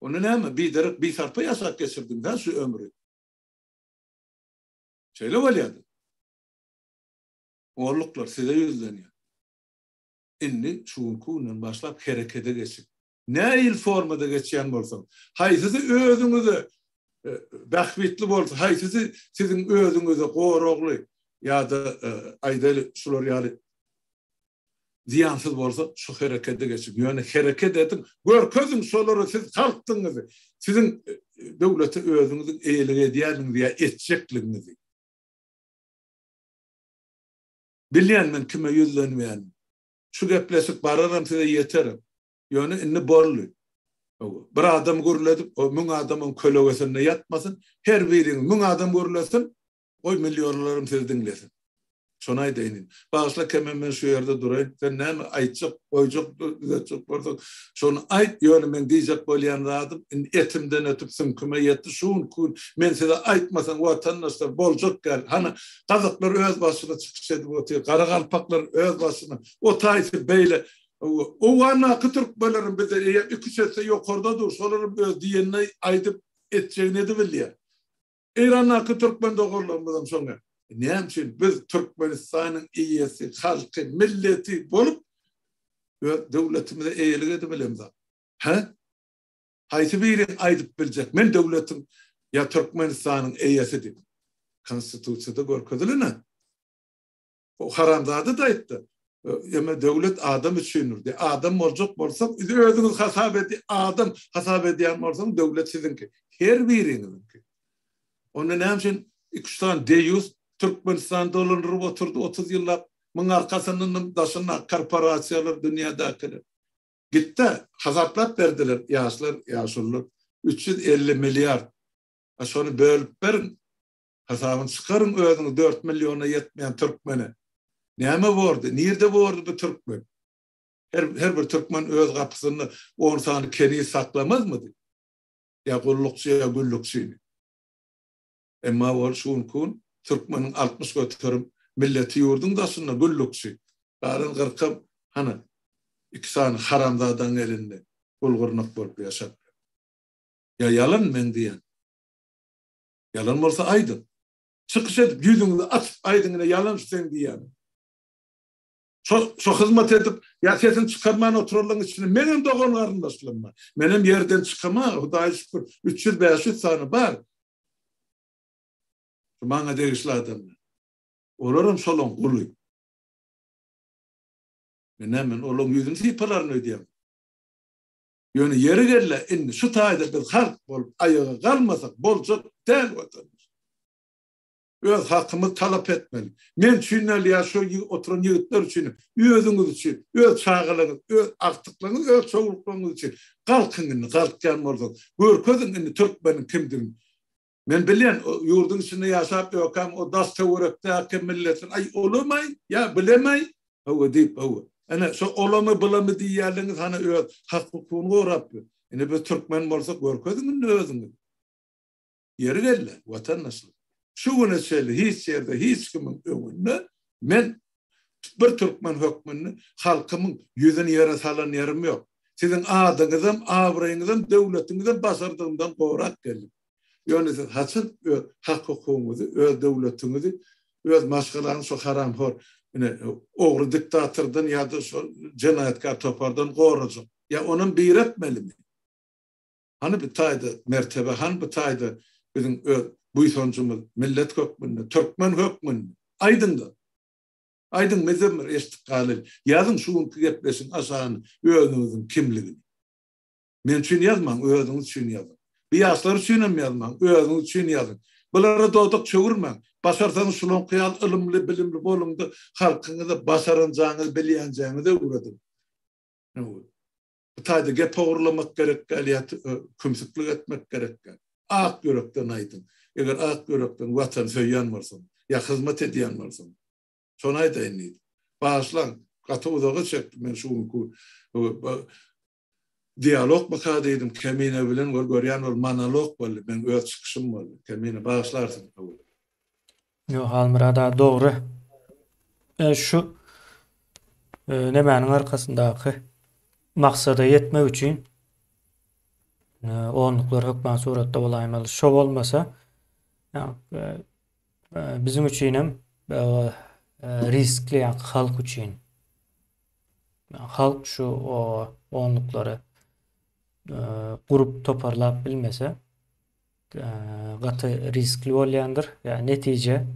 Onu ne mi? Bir sarpa yasak geçirdim ben şu ömrü. Şöyle valyadı. Oğurluklar size yüzleniyor. İnni şunun konunun başlayıp harekete geçin. Ne il formada geçen olsun. Hay sizi özünüzü bahvetli olsun. Hay sizin özünüzü qoğroğlu ya da aydalı şular yani ziyansız olsa şu harekete geçin. Yani hareket edin. Gör közün soları siz kalktınız. Sizin devleti özünüzün eğilige diyelim diye etçekliğinizi. Bilyen men kime yüzlenmeyen. Şu geplesik bararam size yeterim. Yani inni bollu. Bir adam görüledik, o mün adamın kölögesine yatmasın. Her birini mün adam görülesin, o milyonlarım sizi dinlesin. Şonay deyinin. Bağışla kemen şu yerde durayım. Sen ne mi aytacak, oycak, düzetecek vardı. Şunu ayt, yani men diyecek bolyan radım. Etimden ötüp sımkıma yetti. Şun kun, men size aytmasan vatandaşlar bolcak gel. Hani Kazaklar öz başına çıkış edip otuyor. Karakalpaklar öz başına. O tayfı beyle. O vana Türk bölürüm bize. 2 sesi yok orada dur. Solarım öz diyenine aytıp edeceğini de biliyor. İran'a Türkmen doğurlanmadan sonra. Ne için biz Türkmenistan'ın iyisi, halkı, milleti bolup devletimize eğilik edebiliriz. Haysi biri aydıp bilecek. Men devletim ya Türkmenistan'ın iyisidir. Konstitüsyada görközülüne. O haramzadı da etti. Ema devlet adam üçindir. De adam olacak bolsa özüňiz hasap edi adam hasap edýän bolsa devlet sizinki. Her biriňizinki. Onu näme üçin Ikistan deyus Türkmenistan dolanıp oturdu 30 ýyllap muň arkasyndan daşyna korporasiýalar dünýädakiler. Gitti hasaplap berdiler ýaşlar 350 milyar. Şonu bölüp berin. Hasabyny çykaryn özüňiz 4 milyona ýetmeýän türkmeni. Näme boldy? Nirde boldy bu türkmen? Her bir türkmen öz gapysyny 10 sany keni saklamazmydy? Ya gullukçy ya güllükçy. Emma ol şunkun türkmeniň 60 götürüm milleti ýurdun daşyna güllükçy. Garyn gyrkam hana iki sany haramzadan elinde bulgurnak bolup ýaşap. Ya yalan men diýen. Yalan bolsa aýdyn. Çykyş edip ýüzüňizi açyp aýdyňyna yalan sen diýen. Şu hizmet edip ýaşasyn çykarman otururlaryň içinde menem dogan garyndaşlarym bar. Menem ýerden çykama Hudaý şükür 300-500 sany bar. Maňa degişlerdim. Olaram şolon guly. Men olum ýüzüni sypalaryny ödýäm. Ýöne ýeri gelle indi şu taýda biz halk bolup aýaga galmasak boljak däl watan. Öz hakkımı talap etmeli. Men çünel ýaşaýy oturan ýigitler üçin, özüňiz üçin, öz çağılyňyz, öz aktyklaryňyz, öz çoğulklaryňyz üçin galkyňyny galkýan bolsa, görkezиň türkmeniň kimdigini. Men bilýän ýurdun içinde ýaşap ýokam o das töwerekde milletin ay olamay, ya bilemay, hawa diýip hawa. Ana şu olamy bilamy diýýärliňiz hana öz haklykyny gorap. Ene bu türkmen bolsa görkezиň özüňiz. Ýeri gelle watandaşlar. Şu güneşeli hiç yerde hiç kimin öňünde men bir türkmen hökmünni halkymyň ýüzüni ýere salan ýerim ýok. Siziň adyňyzam, abraýyňyzam, döwletiňizam basardygymdan gorak geldim. Ýöne siz haçyn hak hukugyňyzy, öz döwletiňizi, öz maşgalaryny şu haram hor, ogry diktatordan ýa-da şu jenaýatkar topardan gorajak. Ya onuň bir etmelimi? Hani bir taýda mertebe, hani bir taýda biziň bu sonucumuz millet hökmünde, türkmen hökmünde, aydındı. Aydın mezemir estikgalil. Yazın şuunki geplesin aşağını, özünüzün kimligini. Men üçün yazman, özünüz üçün yazın. Bir yaşlar üçün yazman, özünüz üçün yazın. Bulara doğduk çögürmen. Başarsanız şulun kıyal, ılımlı, bilimli bolundu, halkınızı başarınacağınız, biliyeceğinize uğradım. Bu tayda gep oğurlamak gerek, kümsüklik etmek gerek. Ak yürekten aydın. Eger ak yürekden vatan söýýän bolsaň, ya hizmet edýän bolsaň, şonu aýdaýyn. Başlan, gaty uzaga çekdim men şu dialog bakada edim Kemine bilen görýän ol monolog boldy. Men öz çykyşym boldy. Kemine başlarsyn. Yo halmyrada dogry. Şu nemäniň arkasyndaky maksada ýetmek üçin onluklar hökmen suratda bolaýmaly. Şo bolmasa bizim üçinem riskli halk üçin. Halk şu onluklary gurup toparlap bilmese gaty riskli bolýandyr. Yani netije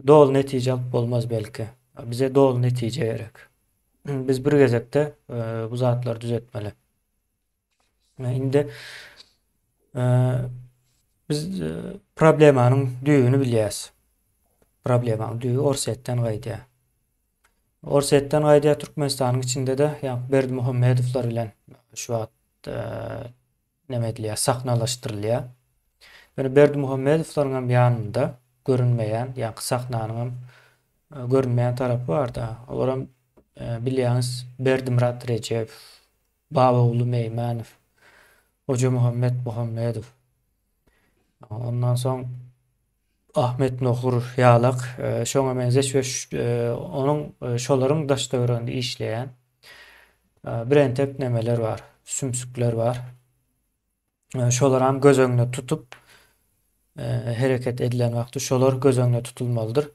dol netije alyp bolmaz belki. Bize dol netije gerek. Biz bir gezekde bu zatlar düzetmeli. Indi biz problemanyň düýünü bilýäs. Problemanyň düýü Orsetden gaýdýar. Orsetden gaýdýar Türkmenistanyň içinde de ýa Berdimuhammedowlar bilen şu wagt näme edilýär, sahnalaşdyrylýar. Yani Berdimuhammedowlaryň ýanynda görünmeýän, ýa sahnanyň görünmeýän tarapy bar da. Olaram bilýäňiz Berdimurat Rejep, Babagulu Meýmanow, Hoca Muhammed Muhammedow. Ondan soň Ahmet Nohur ýalak, şoňa benzeş we onuň şolaryň daş döwründe işleýän birentep nemeler bar, sümsükler bar. Şolar hem göz öňüne tutup hereket edilen wagtda şolar göz öňüne tutulmalydyr.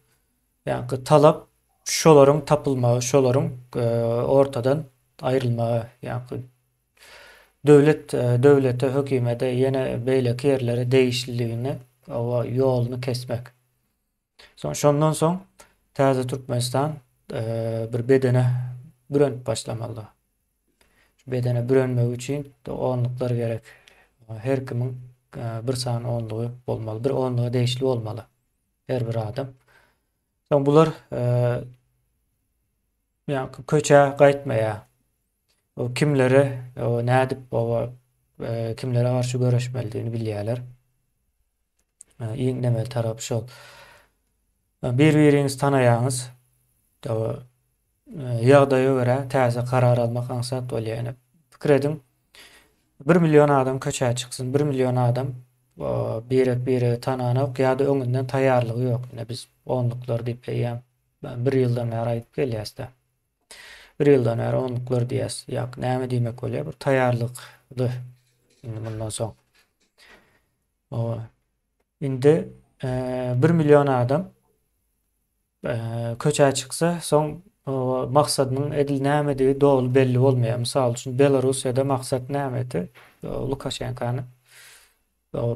Ýani talap şolaryň tapylmagy, şolaryň ortadan aýrylmagy, ýani döwlete, hökümete ýene beýleki ýerlere değişikligini o ýoluny kesmek. Şondan soň täze Türkmenistan bir bedene bürönüp başlamaly. Şu bedene bürönmek üçin de onluklar gerek. Her kimin bir san onluğu bolmaly. Bir onluğa değişli bolmaly. Her bir adam. Son bular yani köçe gaýtmaýa. O kimlere o nädip o kimlere garşy göreşmeldigini bilýärler. Iňnemeli tarapy şol. Bir-biriňizi tanaýaňyz. O ýagdaýa görä täze karar almak aňsat bolýar. Yani pikir edin 1 milyon adam köçe çyksyn. 1 milyon adam biri tananyp ýa-da öňünden taýýarlygy ýok. Yani biz onluklar diýip ýa 1 ýyldan bäri aýdyp gelýäs-de. 1 ýyldan bäri onluklar diýäs. Ýa näme diýmek bolýar? Bir taýýarlykdy. Indi bundan soň. Indi 1 milyon adam köçe çyksa, soň maksadynyň edil näme dogry belli bolmaýar. Mysal üçin Belarusiýada maksat näme? Lukashenkany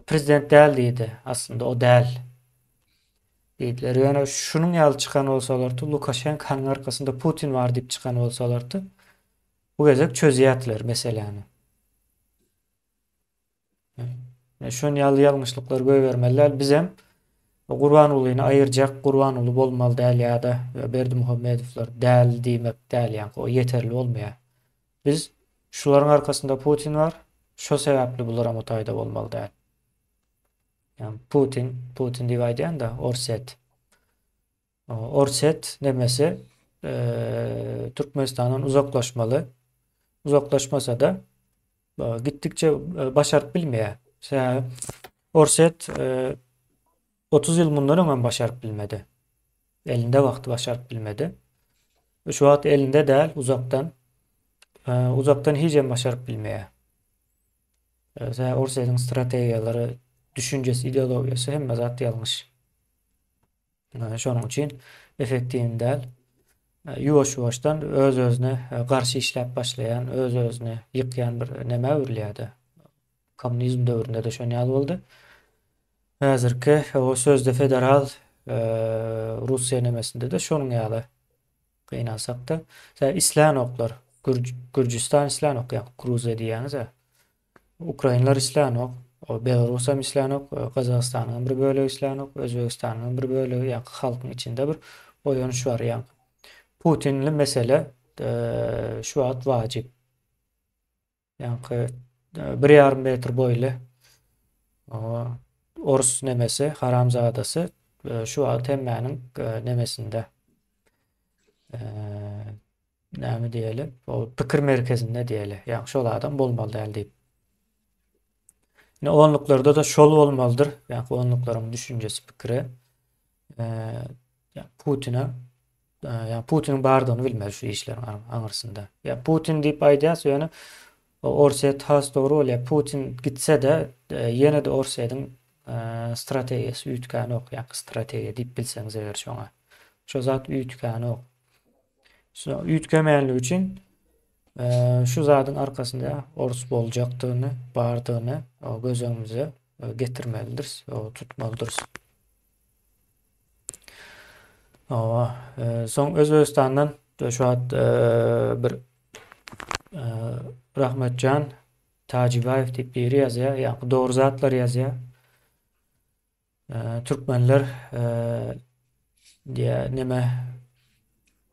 prezident däl diýdi. Aslında o däl diýdiler. Ýöne şunuň ýaly çykan bolsalardy, Lukashenkanyň arkasynda Putin bar diýip çykan bolsalardy, bu gezek çözýärdiler meseleni. Şonu ýaly ýalňyşlyklar göýbermeliler. Bizem Gurbanulyny aýyrjak, Gurbanuly bolmaly däl ýa-da Berdimuhammedowlar däl diýmek däl ýa-ni o ýeterli bolmaýar. Biz şularyň arkasynda Putin bar, şo sebäpli bular hem taýda bolmaly däl. Yani Putin diýip aýdýan-da Orset. Orset nemesi Türkmenistandan uzaklaşmaly. Uzaklaşmasa da gittikçe başaryp bilmeýär. Orset 30 yıl bundan öňe başaryp bilmedi. Elinde wagty başaryp bilmedi. Şu wagt elinde däl, uzaktan hiç başaryp bilmeýär. Orsetyň strategiýalary, düşünjesi, ideologiýasy hemme zat ýalňyş. Şonuň üçin efektiwin däl. Ýuwaş-ýuwaşdan öz-özüne garşy işläp başlaýan, öz-özüne ýykýan bir neme öwürlýärdi. Kommunizm döwründe de şonu ýaly boldy. Häzirki o sözde federal Russiýa nemesinde de şonuň ýaly gynansak da Islanoklar, Gürcistan Islanok ýa Gruzia diýäňiz. Ukrainlar Islanok, Belarus hem Islanok, Kazakstanyň bir bölegi Islanok, Özbegistanyň bir bölegi ýa halkyň içinde bir oýanyş bar ýa. Putinli mesele şu wagt wajyp. Ýa-ni 1,5 metr boýly Orus nemesi, Haramzadasy şu wagt hemmäniň nemesinde näme diýelim? O pikir merkezinde diýeli. Ýa şol adam bolmaly däl diýip. Ne onluklarda da şol bolmalydyr. Ýa onluklaryň düşünjesi, pikiri. Putin'in bardygyny bilmez şu işleriň aňyrsynda. Ýa Putin diýip aýdýas, ýöne Orset has dogry bolýar. Putin gitse de ýene de Orsetyň strategiýasy üýtkany ok, ýa strategiýa diýip bilseňiz eger şoňa. Şo zat üýtkany ok. Şo üýtgemenligi üçin şu zadyň arkasynda Orus boljakdygyny, bardygyny göz öňümüze getirmelidir, tutmalydyr. Soň Özbegistandan şu wagt bir Rahmetjan Tajibayev diýip biri ýazýar, ýa dogry zatlar ýazýar. Türkmenler diye neme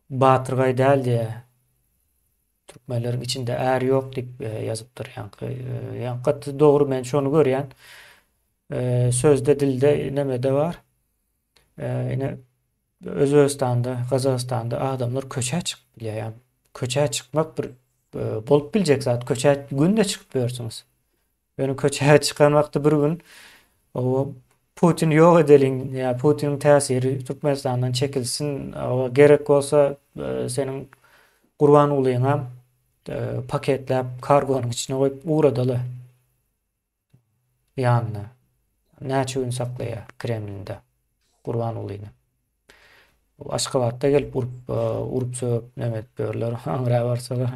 batırgay däl diye Türkmenlerin içinde är yok diýip ýazypdyr. Yani gatty dogry men şonu görýän. Sözde dilde neme de var. Ine Özbegistanda, Kazakstanda adamlar köçe çykyp bilýär. Yani köçe çykmak bir bolup biljek zat. Köçe günde çykyp görürsüňiz. Yani köçe çykan wagty bir gün o Putin ýok edeliň, ya Putin'in täsiri Türkmenistandan çekilsin, gerek bolsa senin Gurbanulyňa paketläp kargonyň içine goýup uğradaly. Ýanyna. Näçe gün saklaýar Kremlinde Gurbanulyny. Aşgabatda gelip urup söp nemet börler, aňra barsalar.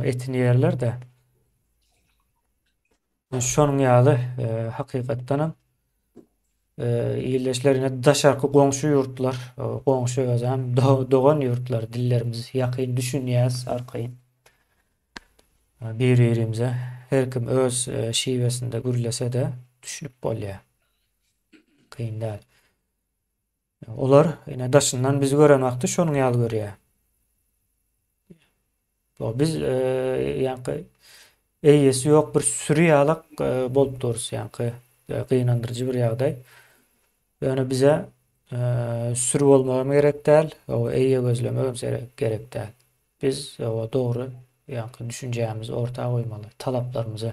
Etini ýerler de. Şonuň ýaly hakykatdan iyleşlerine daşarkı goňşy ýurtlar, goňşy özem dogan ýurtlar dillerimiz ýakyn düşünýäs arkaýyn. Bir-birimize her kim öz şiwesinde gürlese-de düşünüp bolýar. Kyn däl. Olar ine daşyndan bizi gören wagty şonuň ýaly görýär. Biz ýanky eýesi ýok bir sürü ýalak bolup durus ýanky gynandyrjy bir ýagdaý. Ýöne bize sürü bolmagamy gerek däl, o eýe gözlemegimiz gerek däl. Biz o dogry ýanky düşünjämiz ortaga goýmaly, talaplarymyzy.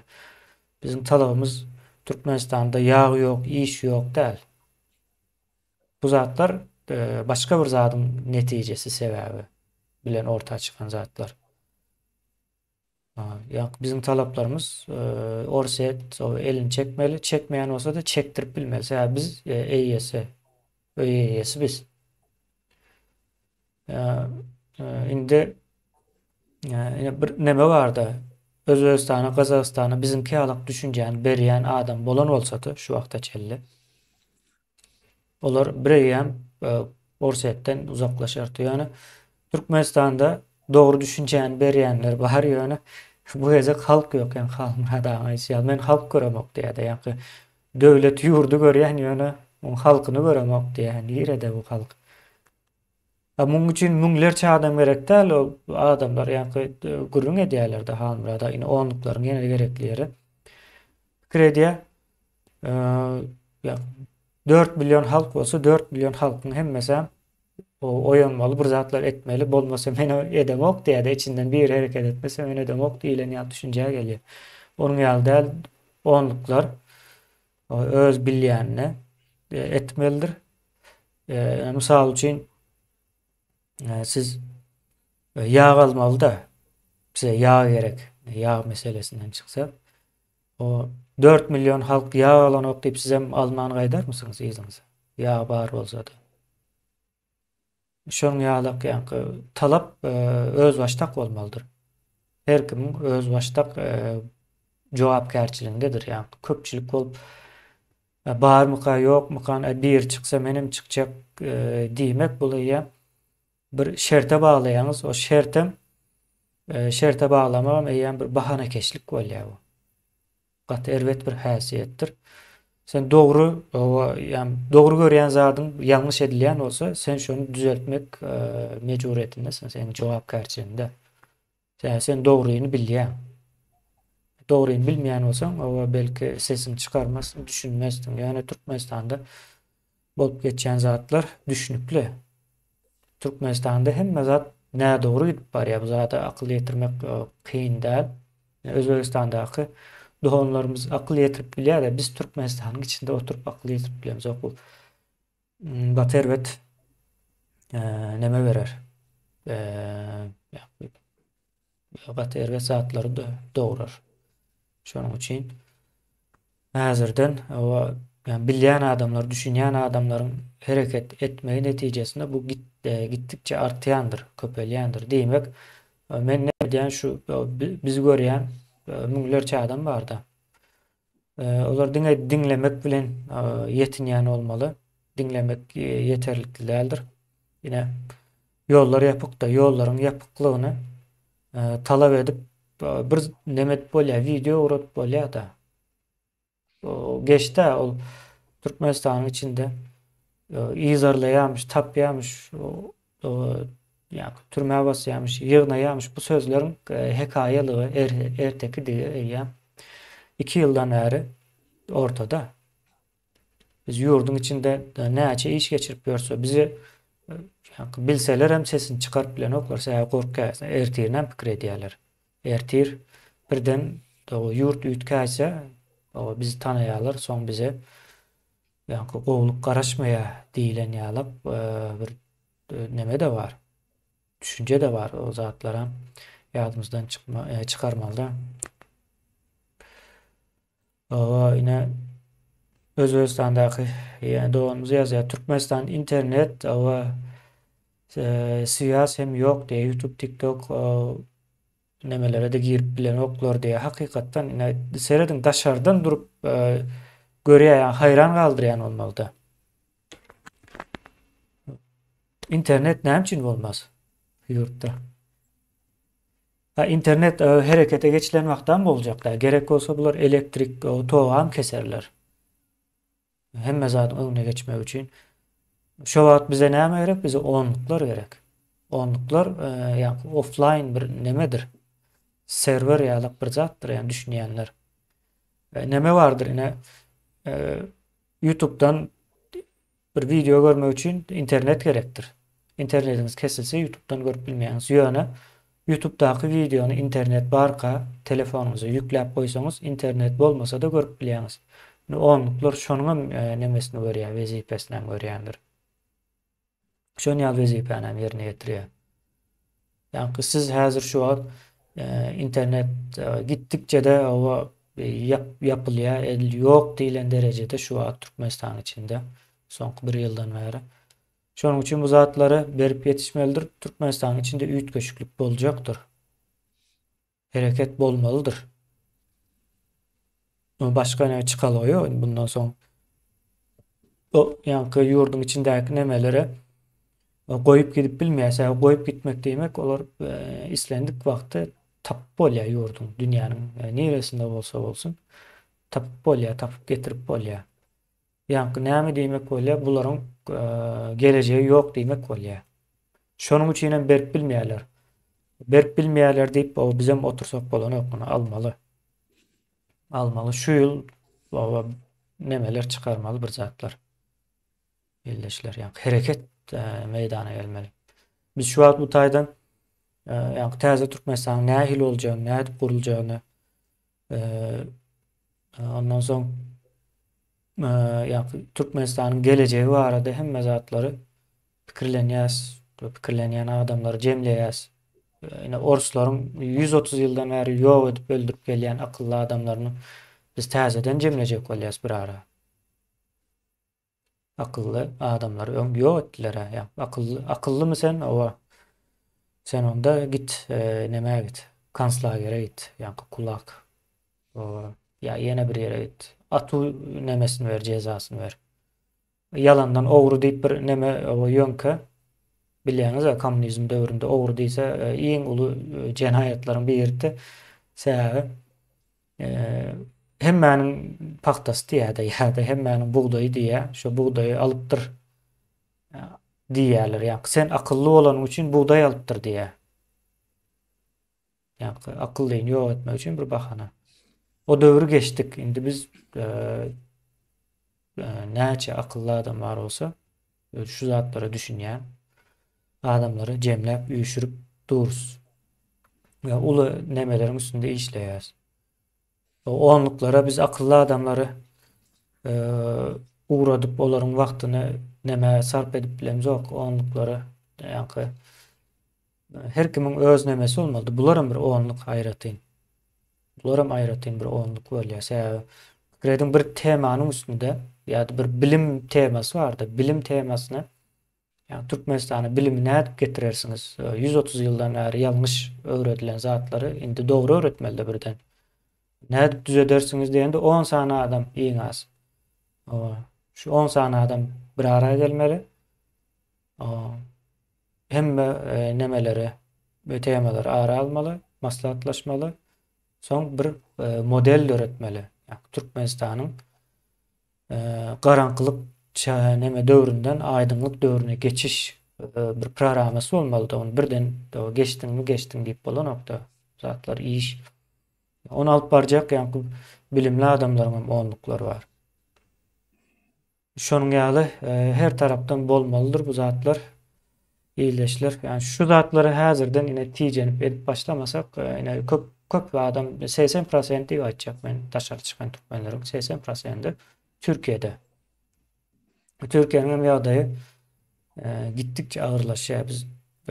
Bizim talabymız Türkmenistanda ýagy ýok, iş ýok däl. Bu zatlar başga bir zadyň netijesi sebäbi bilen ortaga çykan zatlar. Bizim talaplarımız orset, elini çekmeli, çekmeyen olsa da çektirip bilmeli. Yani biz EYS biz. Indi yine bir neme vardı. Özbekistana, Kazakstana bizimki alak düşünjäni berýän adam bolan bolsa-da şu wagta çelli. Olar bireýem orsetden uzaklaşar. Yani Türkmenistanda doğru düşünjäni berýänler bar ýöne bu gezek halk ýok, yani halkmada aýsýar. Men halk göremok diýär, ýa-ni döwlet ýurdu görýän ýöne o halkyny göremok diýär. Ýere-de bu halk. Muň üçin müňlerçe adam gerek däl, o adamlar ýa-ni gürrüň edýärler de halmyrada, ine onluklaryň ýene gerekli ýeri. Krediýe 4 milyon halk bolsa 4 milyon halkyň hemmesi oyanmalı, bir zatlar etmeli, bolmasa men edemok diýär, içinden bir hereket etmese men edemok diýilen ýa düşünjä gelýär. Onuň ýaly däl onluklar öz bilýänini etmelidir. Mysal üçin siz ýağ almaly da size ýağ gerek. Ýağ meselesinden çyksa o 4 milyon halk ýağ alanok diýip siz hem almany gaýdarmysyňyz ýyzyňyza? Ýağ bar bolsa-da. Şoň ýaly ýanky talap öz başdak bolmalydyr. Her kim öz başdak jogapkärçiligинdedir. Ýanky köpçülik bolup barmyka ýokmyka bir çyksa menim çykjak diýmek bu ýa bir şerte baglaýaňyz, o şerte baglamam eýen bir bahanakeşlik bolýar bu. Gat erwet bir häsiýetdir. Sen doğru görýän zadyň ýalňyş edilýän bolsa, sen şonu düzeltmek mecburiyetindesin, senin jogapkärçiliginde. Sen dogryny bilýän. Dogryny bilmeýän bolsaň, o belki sesini çykarmasyn, düşünmezdiň. Yani Türkmenistanda bolup geçen zatlar düşünüpli. Türkmenistanda hemme zat nä dogry gidip barýar, bu zata akyl ýetirmek kyn däl. Özbegistandaky doganlarımız akıl yetirip bilýär de biz Türkmenistanyň içinde oturup akıl yetirip bilýärmiz. O Batı erwet neme berer? Batı erwet zatlary dograr. Şonuň üçin häzirden yani bilýän adamlar, düşünýän adamlaryň hereket etmegi netijesinde bu gitdikçe artýandyr, köpelýändir diýmek. Men ne diýän şu biz görýän müňlerçe adam barda. Olar dinlemek bilen yetinýän bolmaly. Dinlemek yeterlikli däldir. Ine ýollar ýapykda, ýollaryň ýapyklygyny talap edip bir nemet bolýar, video urat bolýar da. Geçde ol Türkmenistanyň içinde izarlaýarmyş, tapýarmyş, ýa türmäge basýarmyş, ýygnaýarmyş bu sözleriň hekaýalygy erteki diýär. 2 ýyldan bäri ortada. Biz ýurdun içinde näçe iş geçirip ýörse, bizi bilseler hem sesini çykaryp bilen oklar, gorkýar, ertirden pikir edýärler. Ertir birden o ýurt üýtkäse, o bizi tanaýarlar, soň bize gowluk garaşmaýa diýilen ýalap bir neme de var. Düşünce de var o zatlara ýadymyzdan çykarmalyda. Ine Özbegistandaky doganymyz ýazýar. Türkmenistan internet siýas hem ýok diýär. YouTube, TikTok nemelere de girip bilen oklar diýär. Hakykatdan ine serediň daşardan durup görýän, hayran galdyrýan bolmaly. İnternet näme üçin bolmaz ýurtda? İnternet herekete geçilen wagtdan boljak da. Gerek bolsa bular elektrik, togam keserler. Hemme zadyň öňüne geçmek üçin. Şo wagt bize näme gerek? Bize onluklar gerek. Onluklar ýa offline bir nemedir? Server ýalyk bir zatdyr, ýani düşünýänler. Neme bardyr ine YouTube'dan bir video görmek üçin internet gerektir. İnternetiniz kesilse YouTube'dan görüp bilmeýäňiz ýöne YouTube'daky videonu internet barka telefonunuza ýükläp goýsaňyz internet bolmasa da görüp bilýäňiz. Onluklar şonuň nemesini görýär, wezipesini görýändir. Şonu ýa wezipeni ýerine getirýär. Ýani siz häzir şu wagt internet gitdikçe-de o yapılýar, ýok diýilen derejede şu wagt Türkmenistan içinde soňky 1 ýyldan bäri. Şonuň üçin bu zatlary berip ýetişmelidir. Türkmenistan içinde üýt köşüklük boljakdyr. Hereket bolmalydyr. Başka näme çykaly bundan soň? O ýanky ýurdun içindäki nemelere goýup gidip bilmeýärse, goýup gitmek diýmek olar islendik wagty tapyp bolýar ýurdun, dünýäniň neresinde bolsa bolsun tapyp bolýar, tapyp getirip bolýar. Ýanky näme diýmek bolýar? Bularyň geleceği ýok diýmek bolýar. Şonuň üçin berip bilmeýärler. Berip bilmeýärler diýip o bizem otursak bolan okuna almaly. Şu ýyl nemeler çykarmaly bir zatlar. Birleşler ýa hereket meydana gelmeli. Biz şu wagt bu taýdan ýa täze Türkmenistan nähil boljagyny, näde guruljagyny ondan soň Türkmenistanyň geleceği barada hemme zatlary pikirlenýän adamlary jemleýäs. Ine orslaryň 130 ýyldan bäri ýok edip öldürüp gelýän akylly adamlaryny biz täzeden jemlejek bolýas bir ara. Akıllı adamlar ýok etdiler. Akıllymy sen? Owa. Sen onda git neme git. Kanslagere git. Ýa-ni kulak. Ya ýene bir ýere git. Atu nemesini ver, cezasyny ver. Yalandan owru diýip bir neme o ýönke bilýäňiz, kommunizm döwründe owru diýse iň uly jenayetlaryň birinde sebäbi hemmäniň paxtasy diýär-de ýa-da hemmäniň buğdaýy diýär. Şo buğdaýy alypdyr diýerler. Ýa sen akylly bolan üçin buğdaý alypdyr diýär. Ýa akyllyny ýok etmek üçin bir bahana. O döwrü geçdik. Indi biz näçe akylly adamlar bolsa şu zatlary düşünýän adamlary jemläp üýşürüp durus. Ya uly nemeleriň üstünde işleýäs. O onluklara biz akıllı adamları uğradıp olaryň wagtyny neme sarp edip bilemiz ok. Onluklara ýa-ni her kimiň öz nemesi bolmaly. Bularam bir onluk aýratyn. Bularam aýratyn bir onluk bolýar. Pikirediň bir temanyň üstünde ýa-da bir bilim temasy bardy. Bilim temasyny ýa Türkmenistana bilimi nädip getirersiniz? 130 ýyldan bäri ýalňyş öwredilen zatlary indi dogry öwretmeli birden. Nädip düzedersiniz diýende 10 sana adam iň az. Şu 10 sana adam bir araya gelmeli. Hemme nemeleri ve temalar ara almaly, maslahatlaşmaly. Soň bir model öğretmeli. Türkmenistanyň garanqylyk neme döwründen aýdynlyk döwrüne geçiş bir programmasy bolmaly da onu birden geçtiň diýip bolan nokta. Zatlar iş. Onu alıp barjak ýa-ni bilimli adamlaryň onluklary bar. Şonuň ýaly her tarapdan bolmalydyr bu zatlar. Iýleşler. Yani şu zatlary häzirden ine tijenip edip başlamasak ine köp adam 80% diýip aýtjak men daşary çykan türkmenleriň 80% Türkiýede. Türkiýanyň ýagdaýy gitdikçe agyrlaşýar. Biz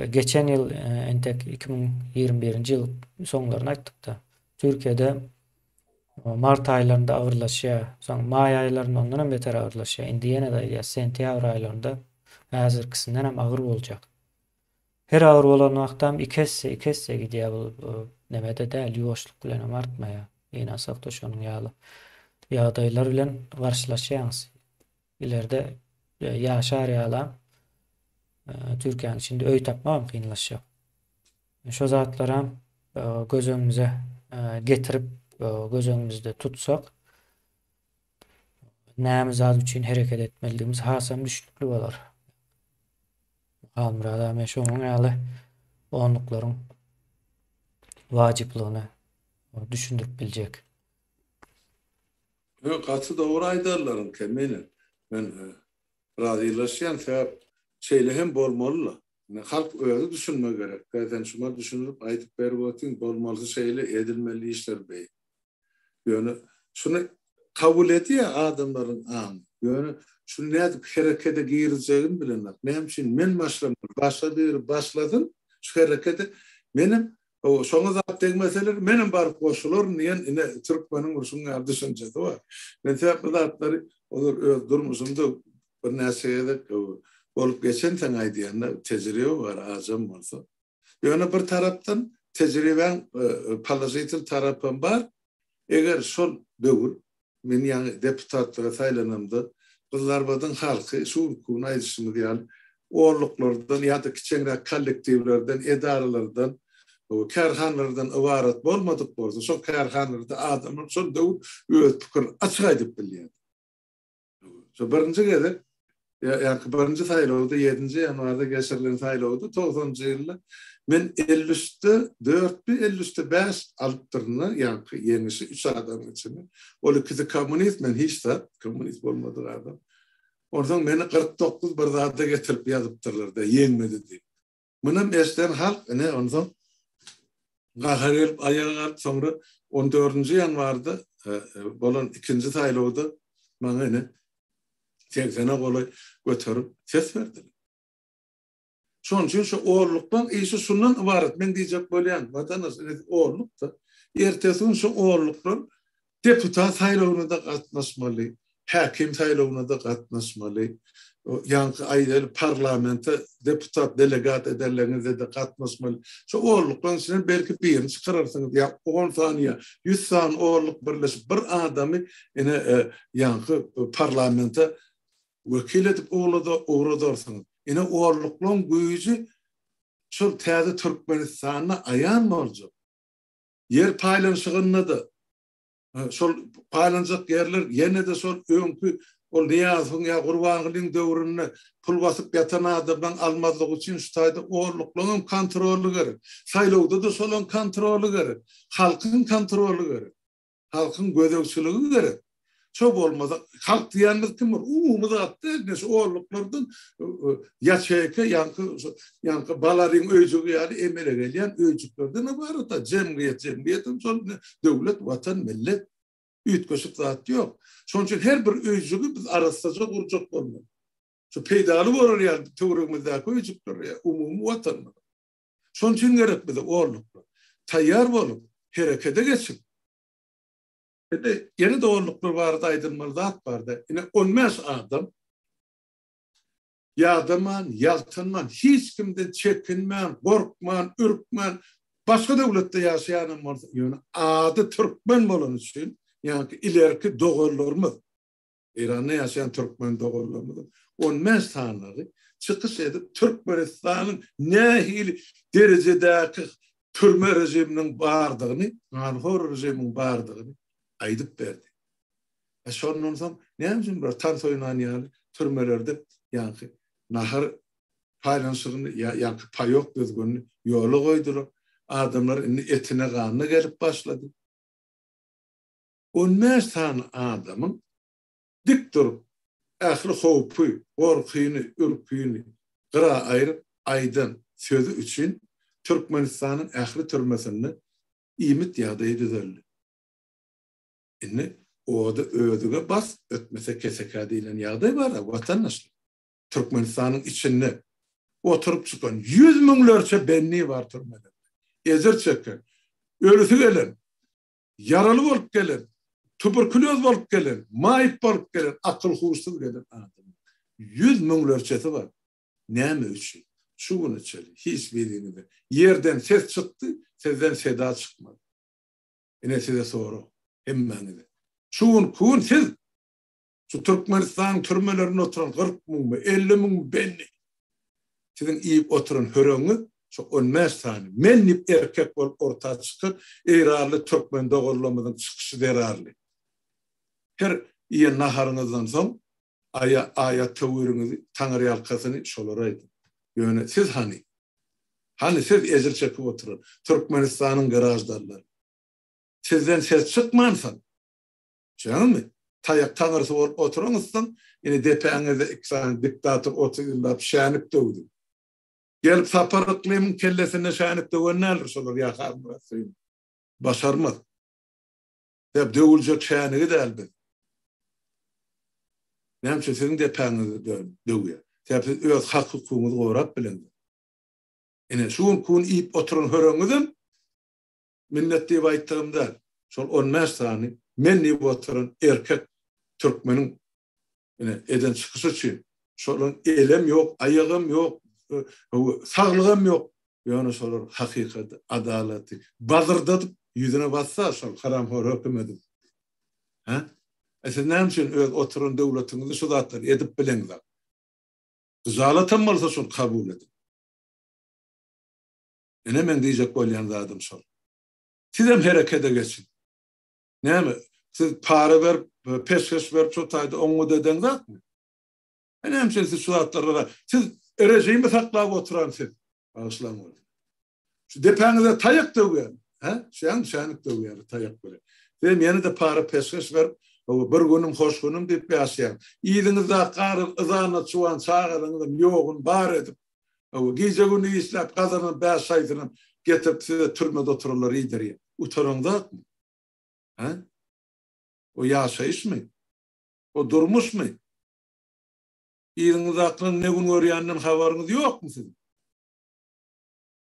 geçen ýyl entek 2021-nji ýyl soňlaryna aýtdyk da. Türkiýede mart aýlarynda agyrlaşýar. Soň may aýlarynda ondan beter agyrlaşýar. Indi ýene-de sentýabr aýlarynda häzirkisinden hem agyr boljak. Her agyr bolan wagtdan 2 hesse gidýär bu nemede däl ýoşluk bilen artmaýar. Ýene sakda şonuň ýaly. ýagdaýlar bilen garşylaşýaňyz. İleride ýaşar ýalam Türkiýanyň içinde öý tapmam kynlaşýar. Şo zatlaram gözüňimize getirip gözüňimizde tutsak näme zat üçin hereket etmelidigimiz hasam düşünükli bolar. Almyrada men şonuň ýaly onluklaryň wajipligyny düşündirip biljek. Yok, katı doğru aydarların kemene. Ben radylaşyan sebep şeyle hem bolmalı. Halk öyle düşünme gerek. Zaten şuna düşünürüp aytıp berbotin bolmalı şeyle edilmeli işler bey. Yani şunu kabul ediyor adamların an. Yani şunu ne harekete gireceğini bilenler. Benim için men başladım. Şu harekete benim o şoňa zat degmeseler menem bar koşulur niýen ine Türkmeniň urşuňa düşünjedi var. Men sebäp zatlary olur öz durmuşynda bir näsede bolup geçen taň aýdýanda tejribe var azam bolsa. Ýöne bir tarapdan tejriben pozitiv tarapym bar. Eger şol döwür men ýa-ni deputatlyga saýlanamda Kızlarbadan halky şu hukukyny aýdyşmy diýär. Orluklardan ýa-da kiçenrä kollektiwlerden, edaralardan kerhanlardan ibaret bolmadyk bolsa, şo kerhanlarda adamlar şol öz pikir açyk aýdyp bilýär. Şo birinji gede, ýa-ni birinji saýlawda 7-nji ýanwarda geçirilen saýlawda 90-njy ýylda men 4-5 alypdyryny, ýa-ni ýeňisi 3 adam içinde. Ol ikisi kommunist, men hiç de kommunist bolmadyk adam. Oradan meni 49 bir zada getirip ýazypdyrlar da ýeňmedi diýip. Munun esten halk ne ondan gaharel ayağa sonra 14-nji ýanwarda bolan ikinji saýlawda maňa ne tegsene golay göterip ses berdiler. Şoň üçin şu oğurlukdan işi şundan ibaret. Men diýjek bolýan watanas oğurluk da ertesi şu oğurluklar deputat saýlawyna da gatnaşmaly, häkim saýlawyna da gatnaşmaly. Ýa-ni aýdar parlamente deputat delegat ederlerinize de gatnaşmaly. Şu oğurlukdan içinden belki birini çykararsynız ýa 10 saniýe, 100 saniýe oğurluk birleşip bir adamy ene ýa-ni parlamente wekil edip uğradarsınız. Ine oğurluklaryň güýji şol täze Türkmenistanyna aýan boljak. Yer paýlanşygyna da şol paýlanjak yerler ýene de şol öňkü ol Niýazowyň ýa Gurbangulyň döwründe pul basyp ýatan adamdan almazlyk üçin şu taýda oğurluklaryň kontroly gerek. Saýlawda da şolaň kontroly gerek. Halkyň kontroly gerek. Halkyň gözegçiligi gerek. Çok olmadı. Halk diýenler kim var? Umumy atdy, näşe oğurluklardan ýaşaýka ýankı balaryň öýjügi ýaly emele gelýän öýjüklerden ibaret. Jemgyýetim şol döwlet, watan, millet üýtgeşik zat ýok. Şoň üçin her bir öýjügi biz arasynda gurjak bolmaly. Şu peýdaly bolar ýaly töweregimizdäki öýjükler umumy watan. Şoň üçin gerek bize oğurluklar taýýar bolup herekete geçip yeni doğruluklar vardı, aydınmalı zat vardı. Yine 15 adam yağdaman, yaltanman, hiç kimden çekinmen, korkman, ürkmen, başka devlette yaşayanım vardı. Yani adı Türkmen olan için, yani ileriki doğrularımız, İran'da yaşayan Türkmen doğrularımız, 15 tanrı çıkış edip Türkmenistan'ın nehil derecedeki türme rejiminin bardığını, manhor rejimin bardığını aýdyp berdi. Şondan soň näme bir tan soýunan ýaly türmelerde ýa-ni nahar paýlanşygyny ýa-ni paýok düzgünni ýola goýdular. Adamlar etine ganyna gelip başlady. 15 tane adamyň dik durup ähli howpy, gorkyny, ürküni gyra aýryp aýdan sözü üçin Türkmenistanyň ähli türmesinde iýmit ýagdaýy düzeldi. Inni o da ödüge bas ötmese keseka diýilen ýagdaý bar, watandaşlar. Türkmenistanyň içinde oturup çykan 100 miňlerçe benni bar türmede. Ezer çeken, ölüsü gelen, yaralı bolup gelen, tuberkuloz bolup gelen, maýyp bolup gelen, akyl hursyz gelen adam. 100 miňlerçesi bar. Näme üçin? Şu gün içeli, hiç bildiğinde. Yerden ses çykdy, sesden seda çykmady. Ine size soru. Hemmeni Şuun kun siz şu Türkmenistan türmelerine oturan 40 mung 50 mung benni sizin iyip oturan höröňiz şu 15 tane mennip erkek bolup orta çıkıp eýrarly Türkmen dogurlamynyň çykyşy derarly. Her iýe naharyňyzdan soň aya töwürüňizi taňry ýalkasyny şolara aýdyp. Ýöne siz hani siz ejir çekip oturan Türkmenistanyň garajdarlary. Sizden ses çykmansa. Şeňmi? Taýak taňrysy bolup oturaňyzdan, ýene depäňizde iksan diktator 30 ýyllap şänip döwdi. Gelip saparyklyň kellesine şänip döwenler şolar ýakarmy. Başarmaz. Dep döwüljek şänigi de elbet. Näme sizin depäňizde döwýär. Dep öz hak hukukyňyzy gorap bilen. Ene şuň kun ip oturan höröňizin minnet diýip aýtdygymda şol 15 tany men ip oturan erkek Türkmeniň eden çykyşy üçin şolaryň elem ýok, aýagym ýok, saglygym ýok. Ýöne şolar hakykat, adalaty bazardatyp ýüzüne bassa şol haram hor hökümeti. Ha? Siz näme üçin öz oturan döwletiňizi şu zatlar edip bileňiz. Zalatan bolsa şol kabul edin. Ene men diýjek bolýan zadım şol. Siz hem herekete geçin. Näme? Siz para ver, peşkeş ver, çotayda oňu deden zatmy? Näme üçin siz şu zatlara siz erejimi saklap oturan siz? Aşlan bol. Şu depäňize taýak döwýär. Ha? Şänik döwýär taýak böyle. Benim ýene de para peşkeş ver, bir günüm hoş günüm diýip ýaşaýan. Ýylyňyzda garyl ızana çuwan çağırýan ýogun bar edip. Gece günü işlep kazanın 5 saytını getirip size türmede otururlar iyidir. Utanında mı? Ha? O yaşayış mı? O durmuş mu? İyiniz aklının ne gün öğreyeninin havarınız yok mu sizin?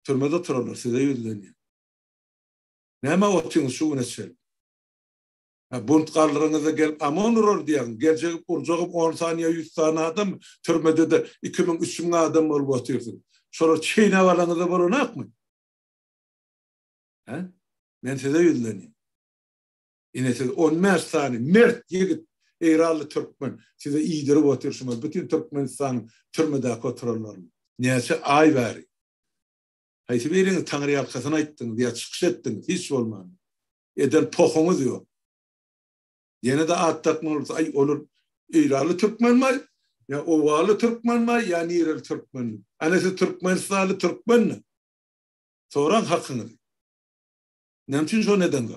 Türmede otururlar size yüzleniyor. Neme otuyorsunuz şu güne çelik? Bunt karlarınıza gelip aman urur diyen, gerçek urcağım 10 saniye 100 tane adam, türmede de 2000-3000 adam olup otuyorsun. Sonra çiğne valanıza bulunak mı? Ben size yüzleniyorum. Yine size 15 tane mert yigit, eýrarly Türkmen, size iýdirip otursunlar. Bütün Türkmenistan'ın türmede otururlar. Neyse ay bari. Haýsy biriňiz taňry ýalkasyna aýtdyňyz, ýa çykyş etdiňiz, hiç bolmady. Eden pohuňyz ýok. Yine de attakma olursa ay olur İranlı Türkmen mi? Ya ovalı Türkmen mi? Ya nirel Türkmen mi? Anası Türkmenistanlı Türkmen mi? Soran hakkını. Nemçin şu neden de?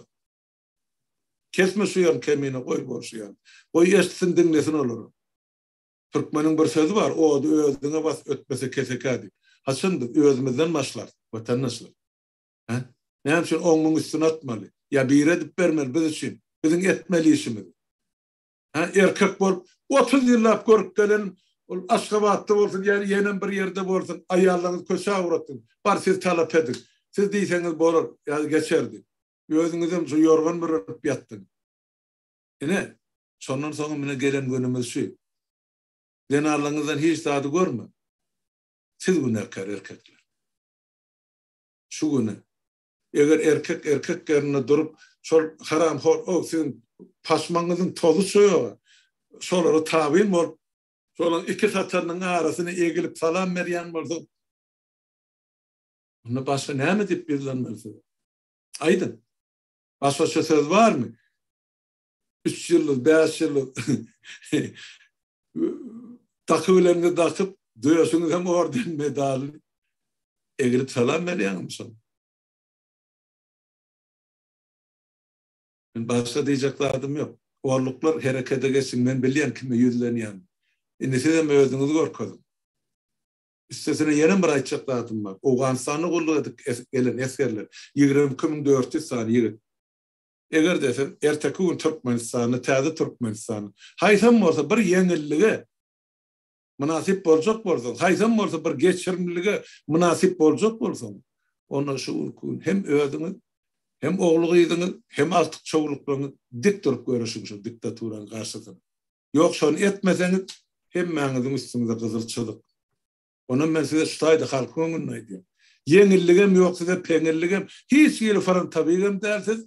Kesme suyan kemiğine koy borsuyan. Koy eşitsin dinlesin olur. Türkmenin bir sözü var. O da özüne bas ötmesi kesekadi. Hasındık özümüzden başlar. Vatandaşlar. Nemçin onun üstüne atmalı. Ya bir edip vermeli biz için. Bizim etmeli işimiz. Erkek bol 30 ýyllap görüp gelen Aşgabatda bolsun, yani yenen bir yerde bolsun, ayarlarınız köşe avratın. Bar siz talap edin. Siz diýseňiz bolar, yani geçerdi. Özüňizem şu yorgan bir ýatdyň. Ene, sondan soň mene gelen günümüz şu. Denarlarınızdan hiç tadı görme. Siz günahkar erkekler. Şu güne. Eger erkek yerine durup şol haram hor sizin paşmaňyzyň tozu soýar. Şolary tabiň bol. Şolan iki satarnyň arasyny egilip salam berýän bolsa. Onu başga näme diýip bizlenmeli? Aýdyn. Başga söz barmy? 3 ýyllyk, 5 ýyllyk takyplarynı takyp, döýüňiz hem orden medaly egilip salam berýänmiň? Başka diyeceklerdim yok. Varlıklar harekete geçsin. Ben bilýän kime yüzlenýän. Indi sizem özüňizi gorkadym. Üstesine ýene bir aýtjaklarym bar. Owganstanyň golladyk gelen eskerler. 22.400 sany ýigit. Eger desem erteki gün Türkmenistany, täze Türkmenistany. Haýsam bolsa bir ýeňillige münasip boljak bolsa, haýsam bolsa bir geçirimligi münasip boljak bolsa, onu şu gün hem özüňiz hem oğluğuydunuz, hem altık çoğuluklarını dik durup görüşürsünüz diktatörün karşısında. Yok şunu etmeseniz hem meňizin üstünüze kızılçılık. Onun ben size şutaydı halkının ne diyor. Yenilligem yok size penilligem. Hiç yeri falan tabiğim dersiz.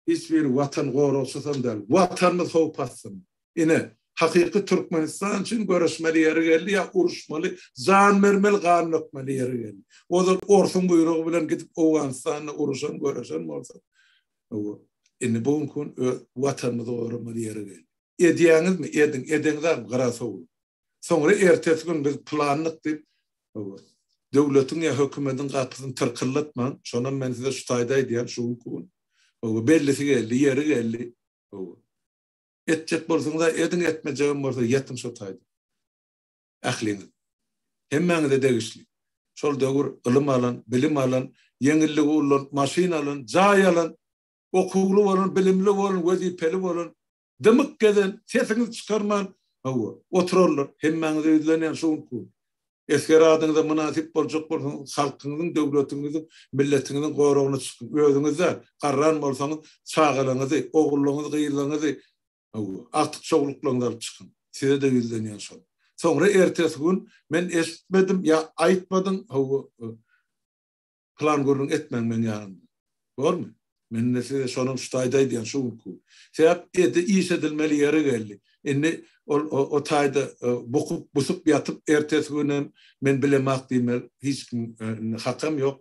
hiçbir vatan gorulsuzam değil. Vatanımız howpatsın. Ine hakiki Türkmenistan için görüşmeli yeri geldi ya uruşmalı, zan mermel kanun ökmeli yeri geldi. O da orsun buyruğu bilen gidip Afganistan'a uruşan görüşen olsa. Ine bugün vatanımız gorumalı yeri geldi. Ediýäňiz mi? Edinler mi? Garasa olur. Sonra ertesi gün biz planlyk dip döwletiň ya hökümetiň gapysyny tırkyllatman, şondan men size şu taýda edýän şu gün. Bellisi geldi, yeri geldi. Etjek bolsaňyz edin, etmejegim bolsa ýetim şu taýda. Ähliňiz. Hemmeňize degişli. Şol döwür ilm alan, bilim alan, ýeňillik bolan, maşina alan, jaý alan, okugly bolan, bilimli bolan, wezipeli bolan, dymyk geden, sesiňizi çykarman, otururlar. Hemmeňize öýlenýän şu gün. Esker adyňyza münasip boljak bolsaň, halkyňyzyň, döwletiňiziň, milletiňiziň goragyna çykyp, özüňizde garran bolsaňyz, çağalaňyzy, ogullugyňyzy, gyýylaňyzy, aktyk çoğuluklaryndan alyp çykyn. Size de öýlenýän şol. Sonra ertesi gün men esmedim ya aýtmadym, plan görüň etmeň men ýanymda. Gormy? Men size şonuň şutaýda diýen şu gün. Sebäp iş edilmeli ýere geldi. Indi o taýda busup ýatyp ertesi günem men bilemek diýmel, hiç kim hakam ýok,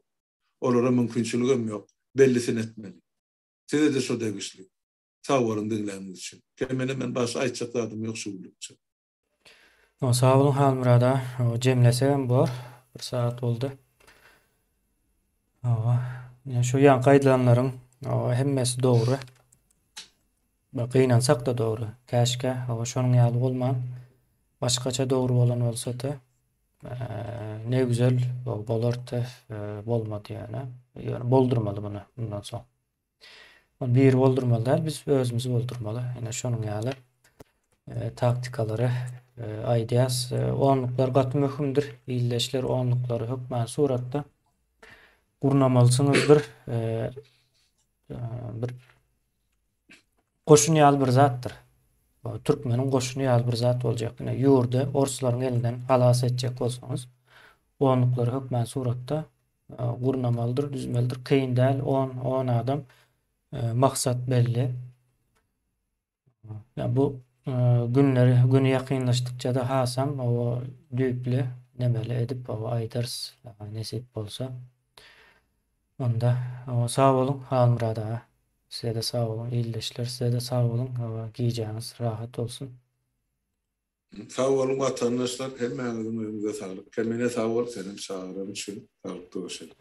olara mümkinçiligim ýok. Bellisini etmeli. Size de şo degişli. Sağ bolun dinleýäniniz üçin. Kemene men başga aýtjak ýok şu üçin. Sağ olun Halmurada. Jemlesem bor. 1 saat boldy. Şu ýan gaýdalaryň hemmesi dogry. Gynansak da dogry. Käşke şonuň ýaly bolman, başgaça dogry bolan bolsa-da ne güzel bolardy, bolmady ýani. Ýani boldurmaly muny bundan soň. Onu bir boldurmaly däl, biz özümüzi boldurmaly. Ýene şonuň ýaly taktikalary, ideýas, onluklar gaty möhümdir. Illeşler onluklary hökmän suratda gurnamalsyňyzdyr. Bir goşun ýaly bir zatdyr. Türkmeniň goşuny ýaly bir zat boljak. Ýurda orslaryň elinden halas etjek bolsaňyz, onluklary hökmän suratda gurnamalydyr, düzmelidir. Kyn däl, 10 adam, maksat belli. Bu güni ýakynlaşdykça da hasam o düýpli nemeli edip aýdars nesip bolsa. Onda sağ olun Halmurada. Size de sağ olun. İyileşler. Size de sağ olun. Giyeceğiniz rahat olsun. Sağ olun vatandaşlar. Hemmeňiziň öňünde sağlyk. Kemene sağ ol senin çağrın üçin. Sağlyk olsun.